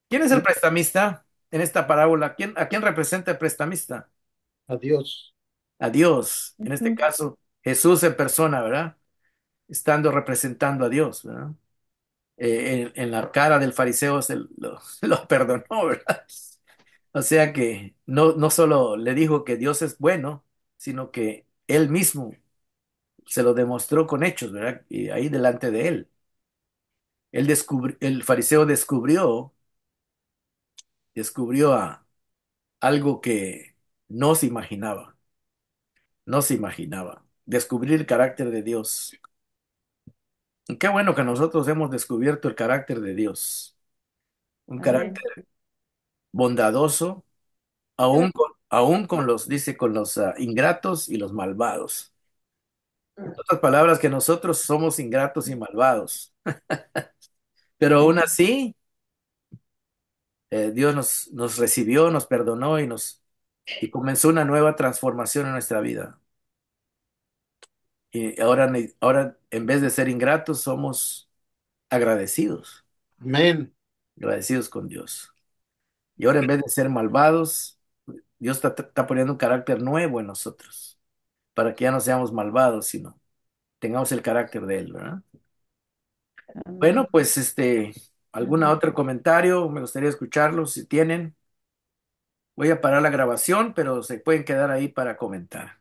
¿Quién es el prestamista en esta parábola? ¿A quién representa el prestamista? Adiós. A Dios. En este Jesús. caso, Jesús en persona, ¿verdad? Estando representando a Dios, ¿verdad? En la cara del fariseo lo perdonó, ¿verdad? O sea que no solo le dijo que Dios es bueno, sino que él mismo se lo demostró con hechos, ¿verdad? Y ahí delante de él. El fariseo descubrió algo que no se imaginaba, no se imaginaba. Descubrir el carácter de Dios. Y qué bueno que nosotros hemos descubierto el carácter de Dios. Un Amén. carácter bondadoso, aún con los ingratos y los malvados. En otras palabras, que nosotros somos ingratos y malvados, pero aún así, Dios nos recibió, nos perdonó y comenzó una nueva transformación en nuestra vida. Y ahora, en vez de ser ingratos, somos agradecidos, Amén. agradecidos con Dios. Y ahora, en vez de ser malvados, Dios está poniendo un carácter nuevo en nosotros, para que ya no seamos malvados, sino tengamos el carácter de Él, ¿verdad? Bueno, Amén. pues algún otro comentario, me gustaría escucharlos si tienen. Voy a parar la grabación, pero se pueden quedar ahí para comentar.